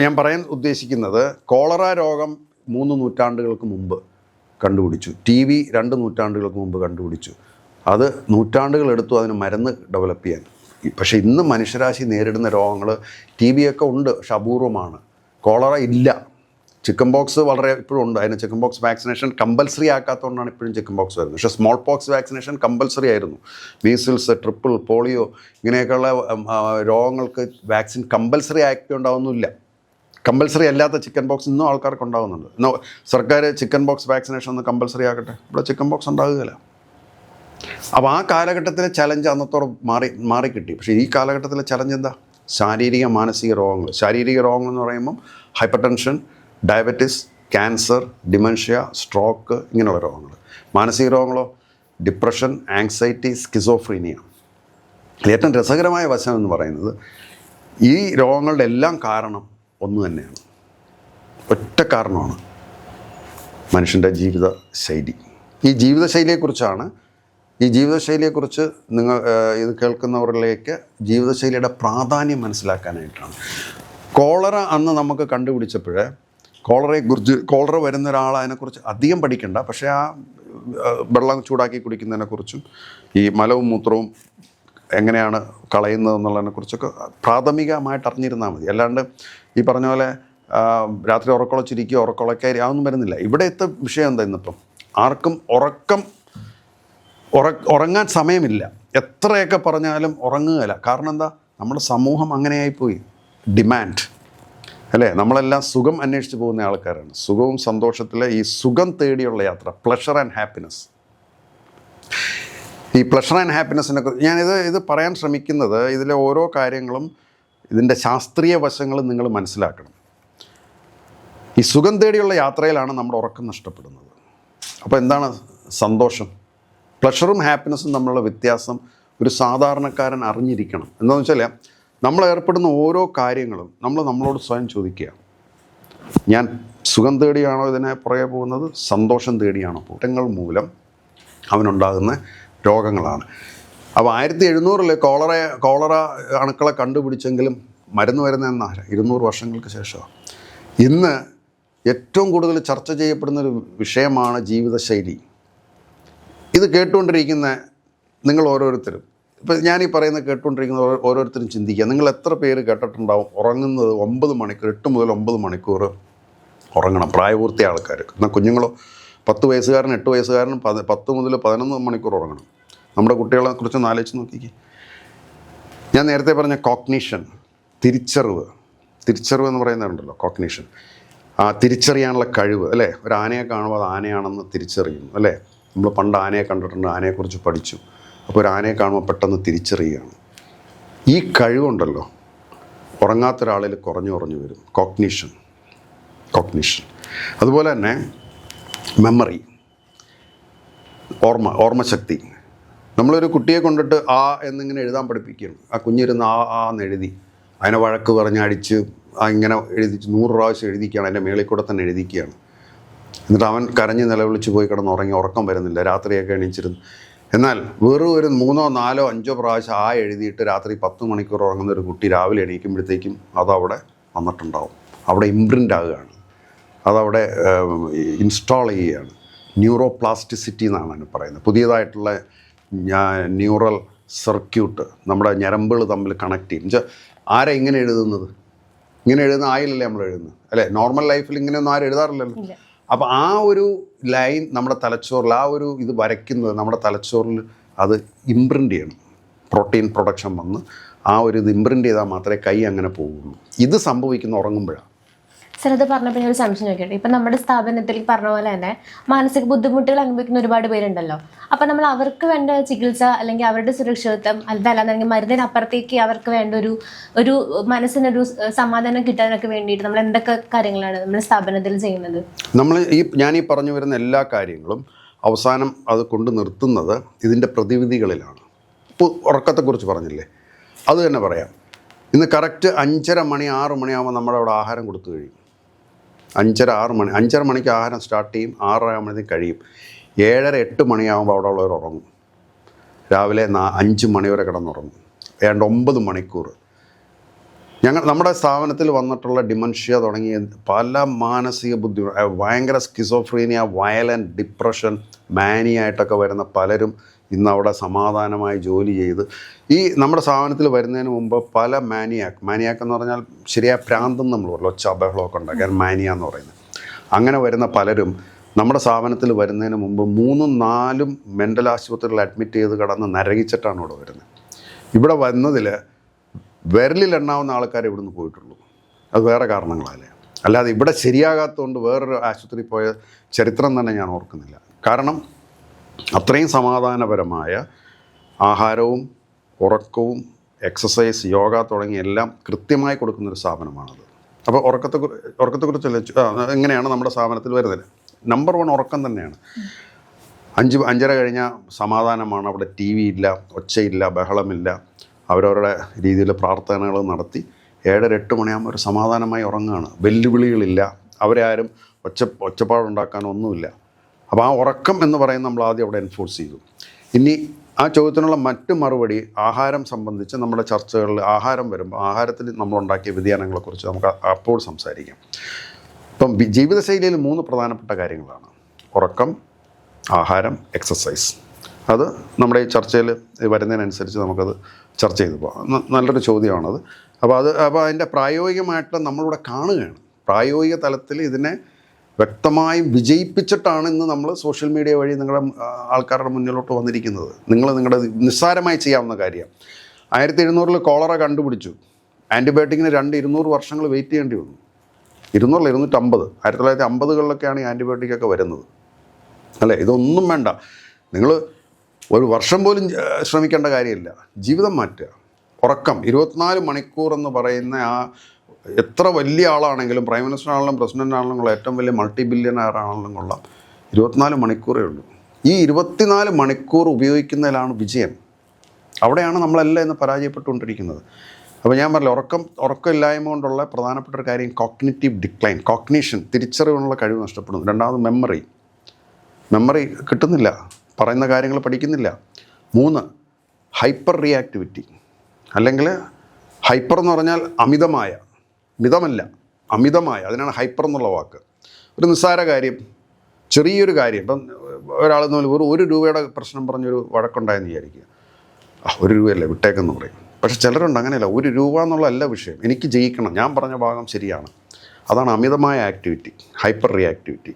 ഞാൻ പറയാൻ ഉദ്ദേശിക്കുന്നത്, കോളറ രോഗം 3 നൂറ്റാണ്ടുകൾക്ക് മുമ്പ് കണ്ടുപിടിച്ചു, TV 2 നൂറ്റാണ്ടുകൾക്ക് മുമ്പ് കണ്ടുപിടിച്ചു, അത് നൂറ്റാണ്ടുകളെടുത്തു അതിന് മരുന്ന് ഡെവലപ്പ് ചെയ്യാൻ. പക്ഷേ ഇന്ന് മനുഷ്യരാശി നേരിടുന്ന രോഗങ്ങൾ, TB ഒക്കെ ഉണ്ട് പക്ഷെ അപൂർവമാണ്, കോളറ ഇല്ല. ചിക്കൻ ബോക്സ് വളരെ ഇപ്പോഴും ഉണ്ട്, അതിന് ചിക്കൻ ബോക്സ് വാക്സിനേഷൻ കമ്പൽസറി ആക്കാത്തതുകൊണ്ടാണ് ഇപ്പോഴും ചിക്കൻ ബോക്സ് വരുന്നത്. പക്ഷേ സ്മോൾ പോക്സ് വാക്സിനേഷൻ കമ്പൽസറി ആയിരുന്നു. മീസിൽസ്, ട്രിപ്പിൾ, പോളിയോ ഇങ്ങനെയൊക്കെയുള്ള രോഗങ്ങൾക്ക് വാക്സിൻ കമ്പൽസറി ആക്കിയിട്ടുണ്ടാവുന്നില്ല. കമ്പൽസറി അല്ലാത്ത ചിക്കൻ ബോക്സ് ഇന്നും ആൾക്കാർക്ക് ഉണ്ടാകുന്നുണ്ട്. എന്നാൽ സർക്കാർ ചിക്കൻ ബോക്സ് വാക്സിനേഷൻ ഒന്ന് കമ്പൽസറി ആക്കട്ടെ, ഇവിടെ ചിക്കൻ ബോക്സ് ഉണ്ടാകുകയില്ല. അപ്പോൾ ആ കാലഘട്ടത്തിലെ ചലഞ്ച് അന്നത്തോടെ മാറിക്കിട്ടി. പക്ഷേ ഈ കാലഘട്ടത്തിലെ ചലഞ്ച് എന്താ? ശാരീരിക മാനസിക രോഗങ്ങൾ. ശാരീരിക രോഗങ്ങൾ എന്ന് പറയുമ്പം hyper tension, diabetes, cancer, dementia, stroke ഇങ്ങനെയുള്ള രോഗങ്ങൾ. മാനസിക രോഗങ്ങളോ ഡിപ്രഷൻ, ആങ്സൈറ്റി, സ്കിസോഫ്രീനിയ. ഏറ്റവും രസകരമായ വശം എന്ന് പറയുന്നത്, ഈ രോഗങ്ങളുടെ എല്ലാം കാരണം ഒന്ന് തന്നെയാണ്, ഒറ്റ കാരണമാണ്, മനുഷ്യൻ്റെ ജീവിത ശൈലി. ഈ ജീവിതശൈലിയെക്കുറിച്ച് നിങ്ങൾ ഇത് കേൾക്കുന്നവരിലേക്ക് ജീവിതശൈലിയുടെ പ്രാധാന്യം മനസ്സിലാക്കാനായിട്ടാണ്. കോളറ അന്ന് നമുക്ക് കണ്ടുപിടിച്ചപ്പോൾ കോളറ വരുന്ന ഒരാൾ അതിനെക്കുറിച്ച് അധികം പഠിക്കണ്ട, പക്ഷേ ആ വെള്ളം ചൂടാക്കി കുടിക്കുന്നതിനെക്കുറിച്ചും ഈ മലവും മൂത്രവും എങ്ങനെയാണ് കളയുന്നത് എന്നുള്ളതിനെക്കുറിച്ചൊക്കെ പ്രാഥമികമായിട്ട് അറിഞ്ഞിരുന്നാൽ മതി. അല്ലാണ്ട് ഈ പറഞ്ഞ പോലെ രാത്രി ഉറക്കുളച്ചിരിക്കുക, ഉറക്കുളക്കാരി അതൊന്നും വരുന്നില്ല. ഇവിടുത്തെ വിഷയം എന്താ? ഇന്നിപ്പം ആർക്കും ഉറങ്ങാൻ സമയമില്ല, എത്രയൊക്കെ പറഞ്ഞാലും ഉറങ്ങുകയില്ല. കാരണം എന്താ? നമ്മുടെ സമൂഹം അങ്ങനെയായിപ്പോയി, ഡിമാൻഡ് അല്ലേ. നമ്മളെല്ലാം സുഖം അന്വേഷിച്ച് പോകുന്ന ആൾക്കാരാണ്. സുഖവും സന്തോഷത്തിലെ ഈ സുഖം തേടിയുള്ള യാത്ര, പ്ലഷർ ആൻഡ് ഹാപ്പിനെസ്. ഈ പ്ലഷർ ആൻഡ് ഹാപ്പിനെസ്സിനെ കുറിച്ച് ഞാനിത് പറയാൻ ശ്രമിക്കുന്നത്, ഇതിലെ ഓരോ കാര്യങ്ങളും ഇതിൻ്റെ ശാസ്ത്രീയ വശങ്ങളും നിങ്ങൾ മനസ്സിലാക്കണം. ഈ സുഖം തേടിയുള്ള യാത്രയിലാണ് നമ്മുടെ ഉറക്കം നഷ്ടപ്പെടുന്നത്. അപ്പോൾ എന്താണ് സന്തോഷം? പ്ലഷറും ഹാപ്പിനെസ്സും തമ്മിലുള്ള വ്യത്യാസം ഒരു സാധാരണക്കാരൻ അറിഞ്ഞിരിക്കണം. എന്താണെന്ന് വെച്ചാൽ, നമ്മൾ ഏർപ്പെടുന്ന ഓരോ കാര്യങ്ങളും നമ്മളോട് സ്വയം ചോദിക്കുക, ഞാൻ സുഖം തേടിയാണോ ഇതിനെ പുറകെ പോകുന്നത്, സന്തോഷം തേടിയാണോ പോകുന്നത്? മൂലം അവനുണ്ടാകുന്ന രോഗങ്ങളാണ്. അപ്പോൾ 1700 കോളറ അണുക്കളെ കണ്ടുപിടിച്ചെങ്കിലും മരുന്ന് വരുന്ന 200 വർഷങ്ങൾക്ക് ശേഷമാണ്. ഇന്ന് ഏറ്റവും കൂടുതൽ ചർച്ച ചെയ്യപ്പെടുന്നൊരു വിഷയമാണ് ജീവിതശൈലി. ഇത് കേട്ടുകൊണ്ടിരിക്കുന്ന നിങ്ങൾ ഓരോരുത്തരും, ഇപ്പോൾ ഞാനീ പറയുന്നത് കേട്ടുകൊണ്ടിരിക്കുന്ന ഓരോരുത്തരും ചിന്തിക്കുക, നിങ്ങൾ എത്ര പേര് കേട്ടിട്ടുണ്ടാവും ഉറങ്ങുന്നത് 9 മണിക്കൂർ, 8 മുതൽ 9 മണിക്കൂർ ഉറങ്ങണം പ്രായപൂർത്തിയ ആൾക്കാർ. എന്നാൽ കുഞ്ഞുങ്ങളോ 10 വയസ്സുകാരനും 8 വയസ്സുകാരനും 10 മുതൽ 11 മണിക്കൂർ ഉറങ്ങണം. നമ്മുടെ കുട്ടികളെ കുറിച്ചൊന്ന് ആലോചിച്ച് നോക്കിക്കേ. ഞാൻ നേരത്തെ പറഞ്ഞ കോഗ്നിഷൻ, തിരിച്ചറിവ് എന്ന് പറയുന്നുണ്ടല്ലോ, കോഗ്നിഷൻ, ആ തിരിച്ചറിയാനുള്ള കഴിവ് അല്ലേ. ഒരു ആനയെ കാണുമ്പോൾ അത് ആനയാണെന്ന് തിരിച്ചറിയുന്നു അല്ലേ. നമ്മൾ പണ്ട് ആനയെ കണ്ടിട്ടുണ്ട്, ആനയെക്കുറിച്ച് പഠിച്ചു. അപ്പോൾ ഒരു ആനയെ കാണുമ്പോൾ പെട്ടെന്ന് തിരിച്ചറിയുകയാണ്. ഈ കഴിവുണ്ടല്ലോ ഉറങ്ങാത്തൊരാളിൽ കുറഞ്ഞു വരും. കോഗ്നിഷൻ. അതുപോലെ തന്നെ മെമ്മറി, ഓർമ്മശക്തി. നമ്മളൊരു കുട്ടിയെ കൊണ്ടിട്ട് ആ എന്നിങ്ങനെ എഴുതാൻ പഠിപ്പിക്കുകയാണ്. ആ കുഞ്ഞിരുന്ന് ആ എന്ന് എഴുതി, അതിനെ വഴക്ക് പറഞ്ഞടിച്ച് ഇങ്ങനെ എഴുതിച്ച് 100 പ്രാവശ്യം എഴുതിക്കുകയാണ്, അതിൻ്റെ മേളിൽ കൂടെ തന്നെ എഴുതിക്കുകയാണ്. എന്നിട്ട് അവൻ കരഞ്ഞ് നിലവിളിച്ച് പോയി കിടന്ന് ഉറക്കം വരുന്നില്ല, രാത്രിയൊക്കെ എണീച്ചിരുന്നു. എന്നാൽ വെറും ഒരു 3, 4, 5 പ്രാവശ്യം ആ എഴുതിയിട്ട് രാത്രി 10 മണിക്കൂർ ഉറങ്ങുന്ന ഒരു കുട്ടി രാവിലെ എണീക്കുമ്പോഴത്തേക്കും അതവിടെ വന്നിട്ടുണ്ടാവും, അവിടെ ഇംപ്രിൻ്റ് ആകുകയാണ്, അതവിടെ ഇൻസ്റ്റാൾ ചെയ്യുകയാണ്. ന്യൂറോപ്ലാസ്റ്റിസിറ്റി എന്നാണ് അതിന് പറയുന്നത്. പുതിയതായിട്ടുള്ള ന്യൂറൽ സർക്യൂട്ട് നമ്മുടെ ഞരമ്പുകൾ തമ്മിൽ കണക്ട് ചെയ്യും. എന്നുവെച്ചാൽ ആരാ ഇങ്ങനെ എഴുതുന്നത്? ഇങ്ങനെ എഴുതുന്ന ആയില്ലല്ലേ നമ്മൾ എഴുതുന്നത് അല്ലേ. നോർമൽ ലൈഫിൽ ഇങ്ങനെയൊന്നും ആരും എഴുതാറില്ലല്ലോ. അപ്പോൾ ആ ഒരു ലൈൻ നമ്മുടെ തലച്ചോറിൽ, ആ ഒരു ഇത് വരയ്ക്കുന്നത് നമ്മുടെ തലച്ചോറിൽ അത് ഇംപ്രിൻ്റ് ചെയ്യണം. പ്രോട്ടീൻ പ്രൊഡക്ഷൻ വന്ന് ആ ഒരു ഇത് ഇമ്പ്രിൻ്റ് ചെയ്താൽ മാത്രമേ കൈ അങ്ങനെ പോവുള്ളൂ. ഇത് സംഭവിക്കുന്ന ഉറങ്ങുമ്പോഴാണ്. സാർ അത് പറഞ്ഞപ്പോൾ ഞാൻ ഒരു സംശയം ചോദിക്കട്ടെ. ഇപ്പം നമ്മുടെ സ്ഥാപനത്തിൽ പറഞ്ഞ പോലെ തന്നെ മാനസിക ബുദ്ധിമുട്ടുകൾ അനുഭവിക്കുന്ന ഒരുപാട് പേരുണ്ടല്ലോ. അപ്പം നമ്മൾ അവർക്ക് വേണ്ട ചികിത്സ അല്ലെങ്കിൽ അവരുടെ സുരക്ഷിതത്വം അതല്ലാന്നുണ്ടെങ്കിൽ മരുന്നിനപ്പുറത്തേക്ക് അവർക്ക് വേണ്ട ഒരു മനസ്സിനൊരു സമാധാനം കിട്ടാനൊക്കെ വേണ്ടിയിട്ട് നമ്മൾ എന്തൊക്കെ കാര്യങ്ങളാണ് നമ്മുടെ സ്ഥാപനത്തിൽ ചെയ്യുന്നത്? നമ്മൾ ഞാൻ പറഞ്ഞു വരുന്ന എല്ലാ കാര്യങ്ങളും അവസാനം അത് കൊണ്ട് നിർത്തുന്നത് ഇതിൻ്റെ പ്രതിവിധികളിലാണ്. ഇപ്പോൾ ഉറക്കത്തെക്കുറിച്ച് പറഞ്ഞില്ലേ, അത് തന്നെ പറയാം. ഇന്ന് കറക്റ്റ് 5:30 മണി 6 മണിയാകുമ്പോൾ നമ്മുടെ അവിടെ ആഹാരം കൊടുത്തു കഴിയും. 5:30 മണിക്ക് ആഹാരം സ്റ്റാർട്ട് ചെയ്യും, 6:30 ആകുമ്പോഴത്തേക്കും കഴിയും. 7:30 8 മണിയാകുമ്പോൾ അവിടെ ഉള്ളവർ ഉറങ്ങും. രാവിലെ 5 മണി വരെ കിടന്നുറങ്ങും. ഏതാണ്ട് 9 മണിക്കൂർ. നമ്മുടെ സ്ഥാപനത്തിൽ വന്നിട്ടുള്ള ഡിമൻഷ്യ തുടങ്ങിയ പല മാനസിക ഭയങ്കര സ്കിസോഫ്രീനിയ, വയലൻറ്റ്, ഡിപ്രഷൻ, മാനിയായിട്ടൊക്കെ വരുന്ന പലരും ഇന്ന് അവിടെ സമാധാനമായി ജോലി ചെയ്ത് നമ്മുടെ സ്ഥാപനത്തിൽ വരുന്നതിന് മുമ്പ് പല മാനിയാക്ക് എന്ന് പറഞ്ഞാൽ ശരിയായ പ്രാന്തെന്ന് നമ്മൾ പറയും, ഒച്ച ബഹളമൊക്കെ ഉണ്ടാക്കാൻ മാനിയ എന്ന് പറയുന്നത്. അങ്ങനെ വരുന്ന പലരും നമ്മുടെ സ്ഥാപനത്തിൽ വരുന്നതിന് മുമ്പ് 3-4 മെൻ്റൽ ആശുപത്രികളിൽ അഡ്മിറ്റ് ചെയ്ത് കിടന്ന് നരകിച്ചിട്ടാണ് ഇവിടെ വരുന്നത്. ഇവിടെ വന്നതിൽ വിരലിലെണ്ണാവുന്ന ആൾക്കാരെ ഇവിടുന്ന് പോയിട്ടുള്ളൂ. അത് വേറെ കാരണങ്ങളല്ലേ, അല്ലാതെ ഇവിടെ ശരിയാകാത്തതുകൊണ്ട് വേറൊരു ആശുപത്രി പോയ ചരിത്രം തന്നെ ഞാൻ ഓർക്കുന്നില്ല. കാരണം അത്രയും സമാധാനപരമായ ആഹാരവും ഉറക്കവും എക്സസൈസ്, യോഗ തുടങ്ങിയ എല്ലാം കൃത്യമായി കൊടുക്കുന്നൊരു സ്ഥാപനമാണത്. അപ്പോൾ ഉറക്കത്തെക്കുറിച്ച് എങ്ങനെയാണ് നമ്മുടെ സ്ഥാപനത്തിൽ വരുന്നത്? നമ്പർ 1 ഉറക്കം തന്നെയാണ്. 5:30 കഴിഞ്ഞാൽ സമാധാനമാണ്. അവിടെ TV ഇല്ല, ഒച്ചയില്ല, ബഹളമില്ല. അവരവരുടെ രീതിയിൽ പ്രാർത്ഥനകൾ നടത്തി 7:30 8 മണിയാകുമ്പോൾ ഒരു സമാധാനമായി ഉറങ്ങുകയാണ്. വെല്ലുവിളികളില്ല, അവരെ ആരും ഒച്ചപ്പാടുണ്ടാക്കാനൊന്നുമില്ല. അപ്പോൾ ആ ഉറക്കം എന്ന് പറയുന്നത് നമ്മൾ ആദ്യം അവിടെ എൻഫോഴ്സ് ചെയ്തു. ഇനി ആ ചോദ്യത്തിനുള്ള മറ്റു മറുപടി ആഹാരം സംബന്ധിച്ച് നമ്മുടെ ചർച്ചകളിൽ ആഹാരം വരുമ്പോൾ ആഹാരത്തിൽ നമ്മളുണ്ടാക്കിയ വ്യതിയാനങ്ങളെക്കുറിച്ച് നമുക്ക് അപ്പോൾ സംസാരിക്കാം. ഇപ്പം ജീവിതശൈലിയിൽ 3 പ്രധാനപ്പെട്ട കാര്യങ്ങളാണ്: ഉറക്കം, ആഹാരം, എക്സസൈസ്. അത് നമ്മുടെ ഈ ചർച്ചയിൽ വരുന്നതിനനുസരിച്ച് നമുക്കത് ചർച്ച ചെയ്തു പോകാം. നല്ലൊരു ചോദ്യമാണത്. അപ്പോൾ അതിൻ്റെ പ്രായോഗികമായിട്ട് നമ്മളിവിടെ കാണുകയാണ്. പ്രായോഗിക തലത്തിൽ ഇതിനെ വ്യക്തമായും വിജയിപ്പിച്ചിട്ടാണ് ഇന്ന് നമ്മൾ സോഷ്യൽ മീഡിയ വഴി നിങ്ങളുടെ ആൾക്കാരുടെ മുന്നിലോട്ട് വന്നിരിക്കുന്നത്. നിങ്ങളുടെ നിസ്സാരമായി ചെയ്യാവുന്ന കാര്യം. 1700 കോളറ കണ്ടുപിടിച്ചു. ആൻറ്റിബയോട്ടിക്കിന് 200 വർഷങ്ങൾ വെയിറ്റ് ചെയ്യേണ്ടി വന്നു. 250 1950-കളിലൊക്കെയാണ് ഈ ആൻറ്റിബയോട്ടിക്കൊക്കെ വരുന്നത്, അല്ലേ? ഇതൊന്നും വേണ്ട, നിങ്ങൾ ഒരു വർഷം പോലും ശ്രമിക്കേണ്ട കാര്യമില്ല. ജീവിതം മാറ്റുക. ഉറക്കം 24 മണിക്കൂർ എന്ന് പറയുന്ന എത്ര വലിയ ആളാണെങ്കിലും, പ്രൈം മിനിസ്റ്റർ ആണെങ്കിലും പ്രസിഡൻ്റ് ആണെങ്കിലും ഏറ്റവും വലിയ മൾട്ടി ബില്യണയർ ആണെങ്കിലും കൊള്ളാം, 24 മണിക്കൂറേ ഉള്ളൂ. ഈ 24 മണിക്കൂർ ഉപയോഗിക്കുന്നതിലാണ് വിജയം. അവിടെയാണ് നമ്മളെല്ലാം ഇന്ന് പരാജയപ്പെട്ടുകൊണ്ടിരിക്കുന്നത്. അപ്പോൾ ഞാൻ പറഞ്ഞില്ല, ഉറക്കമില്ലായ്മ കൊണ്ടുള്ള പ്രധാനപ്പെട്ട ഒരു കാര്യം കോഗ്നിറ്റീവ് ഡിക്ലൈൻ, കോഗ്നിഷൻ, തിരിച്ചറിവിനുള്ള കഴിവ് നഷ്ടപ്പെടുന്നു. രണ്ടാമത് മെമ്മറി കിട്ടുന്നില്ല, പറയുന്ന കാര്യങ്ങൾ പഠിക്കുന്നില്ല. 3 ഹൈപ്പർ റിയാക്ടിവിറ്റി, അല്ലെങ്കിൽ ഹൈപ്പർ എന്ന് പറഞ്ഞാൽ മിതമല്ല, അമിതമായ, അതിനാണ് ഹൈപ്പർ എന്നുള്ള വാക്ക്. ഒരു നിസ്സാര കാര്യം, ചെറിയൊരു കാര്യം, ഇപ്പം ഒരാളെന്ന് പറഞ്ഞാൽ 1 രൂപയുടെ പ്രശ്നം പറഞ്ഞൊരു വഴക്കുണ്ടായെന്ന് വിചാരിക്കുക. 1 രൂപയല്ലേ വിട്ടേക്കെന്ന് പറയും. പക്ഷെ ചിലരുണ്ട് അങ്ങനെയല്ല, 1 രൂപ എന്നുള്ളതല്ല വിഷയം, എനിക്ക് ജയിക്കണം, ഞാൻ പറഞ്ഞ ഭാഗം ശരിയാണ്. അതാണ് അമിതമായ ആക്ടിവിറ്റി, ഹൈപ്പർ റിയാക്ടിവിറ്റി.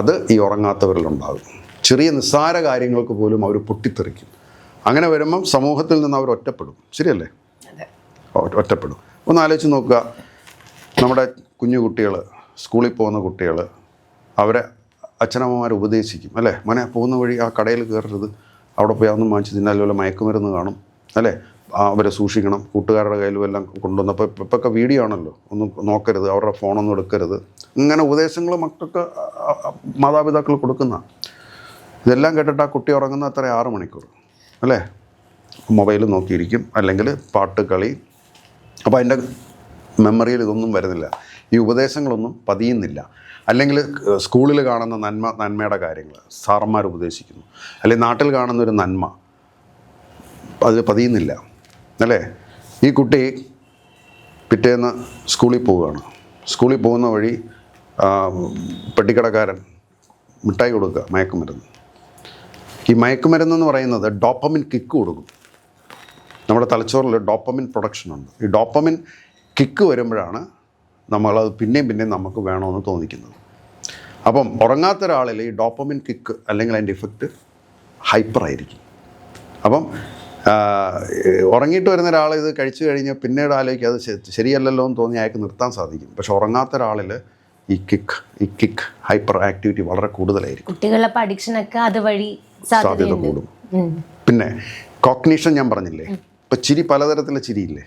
അത് ഈ ഉറങ്ങാത്തവരിലുണ്ടാകും. ചെറിയ നിസ്സാര കാര്യങ്ങൾക്ക് പോലും അവർ പൊട്ടിത്തെറിക്കും. അങ്ങനെ വരുമ്പം സമൂഹത്തിൽ നിന്ന് അവർ ഒറ്റപ്പെടും. ശരിയല്ലേ? ഒറ്റപ്പെടും. ഒന്ന് ആലോചിച്ച് നോക്കുക, നമ്മുടെ കുഞ്ഞു കുട്ടികൾ, സ്കൂളിൽ പോകുന്ന കുട്ടികൾ, അവരെ അച്ഛനമ്മമാർ ഉപദേശിക്കും, അല്ലേ? മോനെ പോകുന്ന വഴി ആ കടയിൽ കയറരുത്, അവിടെ പോയി അതൊന്നും വാങ്ങിച്ച് തിന്നാൽ വല്ല മയക്കുമരുന്ന് കാണും, അല്ലേ? അവരെ സൂക്ഷിക്കണം, കൂട്ടുകാരുടെ കയ്യിലും എല്ലാം കൊണ്ടുവന്നപ്പോൾ ഇപ്പൊക്കെ വീഡിയോ ആണല്ലോ, ഒന്നും നോക്കരുത്, അവരുടെ ഫോണൊന്നും എടുക്കരുത്. ഇങ്ങനെ ഉപദേശങ്ങൾ മക്കൾക്ക് മാതാപിതാക്കൾ കൊടുക്കുന്ന. ഇതെല്ലാം കേട്ടിട്ട് ആ കുട്ടി ഉറങ്ങുന്ന അത്ര 6 മണിക്കൂർ, അല്ലേ? മൊബൈൽ നോക്കിയിരിക്കും, അല്ലെങ്കിൽ പാട്ട്, കളി. അപ്പോൾ അതിൻ്റെ മെമ്മറിയിൽ ഇതൊന്നും വരുന്നില്ല, ഈ ഉപദേശങ്ങളൊന്നും പതിയുന്നില്ല. അല്ലെങ്കിൽ സ്കൂളിൽ കാണുന്ന നന്മയുടെ കാര്യങ്ങൾ സാറന്മാർ ഉപദേശിക്കുന്നു, അല്ലെങ്കിൽ നാട്ടിൽ കാണുന്നൊരു നന്മ അത് പതിയുന്നില്ല, അല്ലേ? ഈ കുട്ടി പിറ്റേന്ന് സ്കൂളിൽ പോവുകയാണ്. സ്കൂളിൽ പോകുന്ന വഴി പെട്ടിക്കടക്കാരൻ മിഠായി കൊടുക്കുക, മയക്കുമരുന്ന്. ഈ മയക്കുമരുന്നെന്ന് പറയുന്നത് ഡോപ്പമിൻ കിക്ക് കൊടുക്കും. നമ്മുടെ തലച്ചോറിൽ ഡോപ്പമിൻ പ്രൊഡക്ഷനുണ്ട്. ഈ ഡോപ്പമിൻ കിക്ക് വരുമ്പോഴാണ് നമ്മളത് പിന്നെയും നമുക്ക് വേണമെന്ന് തോന്നിക്കുന്നത്. അപ്പം ഉറങ്ങാത്ത ഒരാളിൽ ഈ ഡോപ്പമിൻ കിക്ക് അല്ലെങ്കിൽ അതിൻ്റെ ഇഫക്റ്റ് ഹൈപ്പറായിരിക്കും. അപ്പം ഉറങ്ങിയിട്ട് വരുന്ന ഒരാൾ ഇത് കഴിച്ചു കഴിഞ്ഞാൽ പിന്നീട് ആലോചിക്കുക അത് ശരിയല്ലല്ലോ എന്ന് തോന്നി അയാൾക്ക് നിർത്താൻ സാധിക്കും. പക്ഷെ ഉറങ്ങാത്ത ഒരാളിൽ ഈ കിക്ക് ഹൈപ്പർ ആക്ടിവിറ്റി വളരെ കൂടുതലായിരിക്കും. കുട്ടികളുടെ അഡിക്ഷൻ ഒക്കെ അതുവഴി സാധ്യത കൂടും. പിന്നെ കോഗ്നിഷൻ ഞാൻ പറഞ്ഞില്ലേ, ഇപ്പം ചിരി പലതരത്തിലുള്ള ചിരിയില്ലേ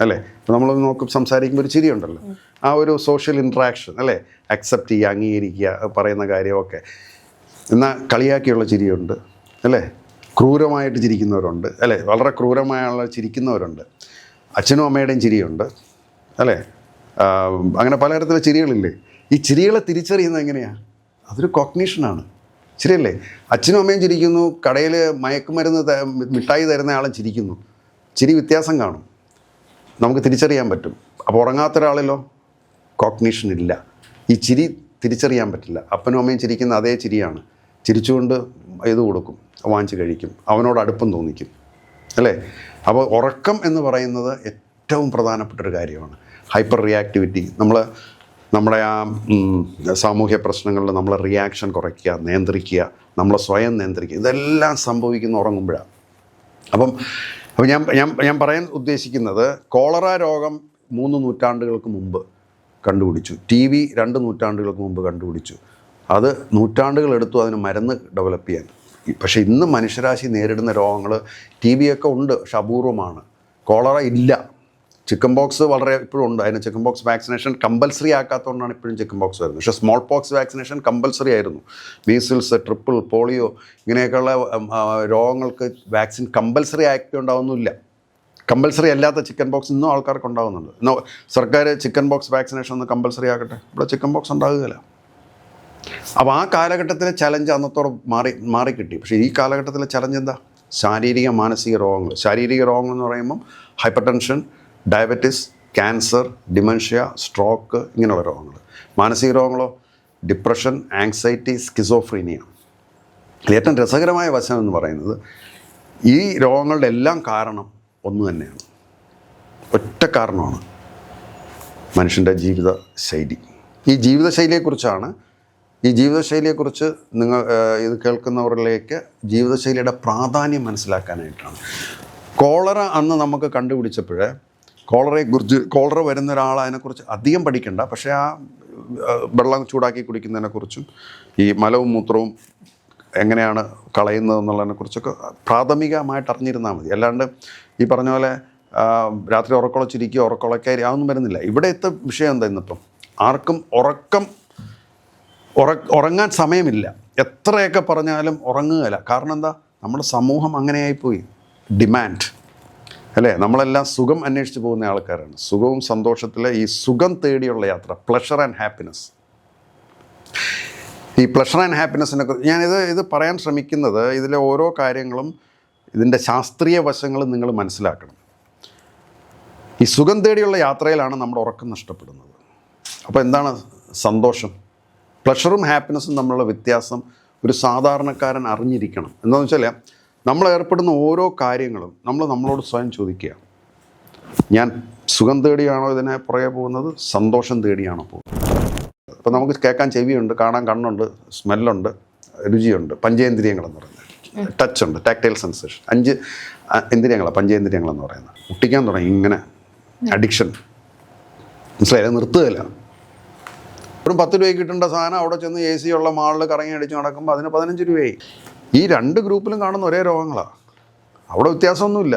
അല്ലേ? ഇപ്പം നമ്മൾ നോക്കും സംസാരിക്കുമ്പോൾ ഒരു ചിരി ഉണ്ടല്ലോ, ആ ഒരു സോഷ്യൽ ഇൻട്രാക്ഷൻ അല്ലേ, അക്സെപ്റ്റ് ചെയ്യുക, അംഗീകരിക്കുക, പറയുന്ന കാര്യമൊക്കെ. എന്നാൽ കളിയാക്കിയുള്ള ചിരിയുണ്ട് അല്ലേ, ക്രൂരമായിട്ട് ചിരിക്കുന്നവരുണ്ട് അല്ലേ, വളരെ ക്രൂരമായുള്ള ചിരിക്കുന്നവരുണ്ട്, അച്ഛനും അമ്മയുടെയും ചിരിയുണ്ട് അല്ലേ, അങ്ങനെ പലതരത്തിലുള്ള ചിരികളില്ലേ. ഈ ചിരികളെ തിരിച്ചറിയുന്നത് എങ്ങനെയാണ്? അതൊരു കോഗ്നിഷനാണ്, ശരിയല്ലേ? അച്ഛനും അമ്മയും ചിരിക്കുന്നു, കടയിൽ മയക്കുമരുന്ന് മിഠായി തരുന്ന ആളും ചിരിക്കുന്നു, ചിരി വ്യത്യാസം കാണും, നമുക്ക് തിരിച്ചറിയാൻ പറ്റും. അപ്പോൾ ഉറങ്ങാത്ത ഒരാളിലോ കോഗ്നിഷൻ ഇല്ല, ഈ ചിരി തിരിച്ചറിയാൻ പറ്റില്ല. അപ്പനും അമ്മയും ചിരിക്കുന്ന അതേ ചിരിയാണ്, ചിരിച്ചുകൊണ്ട് ഇത് കൊടുക്കും, വാങ്ങിച്ച് കഴിക്കും, അവനോട് അടുപ്പം തോന്നിക്കും അല്ലേ. അപ്പോൾ ഉറക്കം എന്ന് പറയുന്നത് ഏറ്റവും പ്രധാനപ്പെട്ടൊരു കാര്യമാണ്. ഹൈപ്പർ റിയാക്ടിവിറ്റി, നമ്മുടെ ആ സാമൂഹ്യ പ്രശ്നങ്ങളിൽ നമ്മളെ റിയാക്ഷൻ കുറയ്ക്കുക, നിയന്ത്രിക്കുക, നമ്മളെ സ്വയം നിയന്ത്രിക്കുക, ഇതെല്ലാം സംഭവിക്കുന്ന ഉറങ്ങുമ്പോഴാണ്. അപ്പം ഞാൻ പറയാൻ ഉദ്ദേശിക്കുന്നത്, കോളറ രോഗം 3 നൂറ്റാണ്ടുകൾക്ക് മുമ്പ് കണ്ടുപിടിച്ചു, TV 2 നൂറ്റാണ്ടുകൾക്ക് മുമ്പ് കണ്ടുപിടിച്ചു, അത് നൂറ്റാണ്ടുകളെടുത്തു അതിന് മരുന്ന് ഡെവലപ്പ് ചെയ്യാൻ. പക്ഷേ ഇന്ന് മനുഷ്യരാശി നേരിടുന്ന രോഗങ്ങൾ TB ഒക്കെ ഉണ്ട്, പക്ഷെ അപൂർവമാണ്. കോളറ ഇല്ല. ചിക്കൻ ബോക്സ് വളരെ ഇപ്പോഴും ഉണ്ട്, അതിന് ചിക്കൻ ബോക്സ് വാക്സിനേഷൻ കമ്പൽസറി ആക്കാത്തതുകൊണ്ടാണ് ഇപ്പോഴും ചിക്കൻ ബോക്സ് വരുന്നത്. പക്ഷേ സ്മോൾ പോക്സ് വാക്സിനേഷൻ കമ്പൽസറി ആയിരുന്നു. മീസിൽസ്, ട്രിപ്പിൾ, പോളിയോ ഇങ്ങനെയൊക്കെയുള്ള രോഗങ്ങൾക്ക് വാക്സിൻ കമ്പൽസറി ആക്കിക്കൊണ്ടാവുന്നില്ല. കമ്പൽസറി അല്ലാത്ത ചിക്കൻ ബോക്സ് ഇന്നും ആൾക്കാർക്ക് ഉണ്ടാകുന്നുണ്ട്. എന്നാൽ സർക്കാർ ചിക്കൻ ബോക്സ് വാക്സിനേഷൻ ഒന്ന് കമ്പൽസറി ആക്കട്ടെ, ഇവിടെ ചിക്കൻ ബോക്സ് ഉണ്ടാകുകയില്ല. അപ്പോൾ ആ കാലഘട്ടത്തിലെ ചലഞ്ച് അന്നത്തോടെ മാറിക്കിട്ടി. പക്ഷേ ഈ കാലഘട്ടത്തിലെ ചലഞ്ച് എന്താ? ശാരീരിക മാനസിക രോഗങ്ങൾ. ശാരീരിക രോഗങ്ങൾ എന്ന് പറയുമ്പം hyper tension, diabetes, cancer, dementia, stroke ഇങ്ങനെയുള്ള രോഗങ്ങൾ. മാനസിക രോഗങ്ങളോ ഡിപ്രഷൻ, ആങ്സൈറ്റി, സ്കിസോഫ്രീനിയ. ഏറ്റവും രസകരമായ വശം എന്ന് പറയുന്നത്, ഈ രോഗങ്ങളുടെ എല്ലാം കാരണം ഒന്ന് തന്നെയാണ്, ഒറ്റ കാരണമാണ് മനുഷ്യൻ്റെ ജീവിതശൈലി. ഈ ജീവിതശൈലിയെക്കുറിച്ച് നിങ്ങൾ ഇത് കേൾക്കുന്നവരിലേക്ക് ജീവിതശൈലിയുടെ പ്രാധാന്യം മനസ്സിലാക്കാനായിട്ടാണ്. കോളറ അന്ന് നമുക്ക് കണ്ടുപിടിച്ചപ്പോൾ കോളറ വരുന്ന ഒരാൾ അതിനെക്കുറിച്ച് അധികം പഠിക്കണ്ട, പക്ഷേ ആ വെള്ളം ചൂടാക്കി കുടിക്കുന്നതിനെക്കുറിച്ചും ഈ മലവും മൂത്രവും എങ്ങനെയാണ് കളയുന്നത് എന്നുള്ളതിനെക്കുറിച്ചൊക്കെ പ്രാഥമികമായിട്ട് അറിഞ്ഞിരുന്നാൽ മതി. അല്ലാണ്ട് ഈ പറഞ്ഞ പോലെ രാത്രി ഉറക്കുളച്ചിരിക്കുക, ഉറക്കുളക്കാരി അതൊന്നും വരുന്നില്ല. ഇവിടുത്തെ വിഷയം എന്താ? ഇന്നിപ്പം ആർക്കും ഉറങ്ങാൻ സമയമില്ല. എത്രയൊക്കെ പറഞ്ഞാലും ഉറങ്ങുകയില്ല. കാരണം എന്താ? നമ്മുടെ സമൂഹം അങ്ങനെയായിപ്പോയി. ഡിമാൻഡ് അല്ലേ? നമ്മളെല്ലാം സുഖം അന്വേഷിച്ച് പോകുന്ന ആൾക്കാരാണ്. സുഖവും സന്തോഷത്തിലെ ഈ സുഖം തേടിയുള്ള യാത്ര, പ്ലഷർ ആൻഡ് ഹാപ്പിനെസ്. ഈ പ്ലഷർ ആൻഡ് ഹാപ്പിനെസ്സിനെ കുറിച്ച് ഞാനിത് പറയാൻ ശ്രമിക്കുന്നത്, ഇതിലെ ഓരോ കാര്യങ്ങളും ഇതിൻ്റെ ശാസ്ത്രീയ വശങ്ങളും നിങ്ങൾ മനസ്സിലാക്കണം. ഈ സുഖം തേടിയുള്ള യാത്രയിലാണ് നമ്മുടെ ഉറക്കം നഷ്ടപ്പെടുന്നത്. അപ്പോൾ എന്താണ് സന്തോഷം? പ്ലഷറും ഹാപ്പിനെസ്സും തമ്മിലുള്ള വ്യത്യാസം ഒരു സാധാരണക്കാരൻ അറിഞ്ഞിരിക്കണം. എന്താണെന്ന് വെച്ചാൽ, നമ്മൾ ഏർപ്പെടുന്ന ഓരോ കാര്യങ്ങളും നമ്മളോട് സ്വയം ചോദിക്കുക, ഞാൻ സുഖം തേടിയാണോ ഇതിനെ പുറകെ പോകുന്നത്, സന്തോഷം തേടിയാണോ പോകുന്നത്? അപ്പോൾ നമുക്ക് കേൾക്കാൻ ചെവിയുണ്ട്, കാണാൻ കണ്ണുണ്ട്, സ്മെല്ലുണ്ട്, രുചിയുണ്ട്, പഞ്ചേന്ദ്രിയങ്ങളെന്ന് പറയുന്നത്, ടച്ചുണ്ട്, ടാക്ടൈൽ സെൻസേഷൻ. 5 ഇന്ദ്രിയങ്ങളാണ് പഞ്ചേന്ദ്രിയങ്ങളെന്ന് പറയുന്നത്. മുട്ടിക്കാൻ തുടങ്ങി ഇങ്ങനെ അഡിക്ഷൻ, മനസ്സിലായില്ല, നിർത്തുകയില്ല. ഒരു 10 രൂപയ്ക്ക് കിട്ടേണ്ട സാധനം അവിടെ ചെന്ന് AC ഉള്ള മാളിൽ കറങ്ങി അടിച്ച് നടക്കുമ്പോൾ അതിന് 15 രൂപയായി. ഈ 2 ഗ്രൂപ്പിലും കാണുന്ന ഒരേ രോഗങ്ങളാണ്, അവിടെ വ്യത്യാസമൊന്നുമില്ല.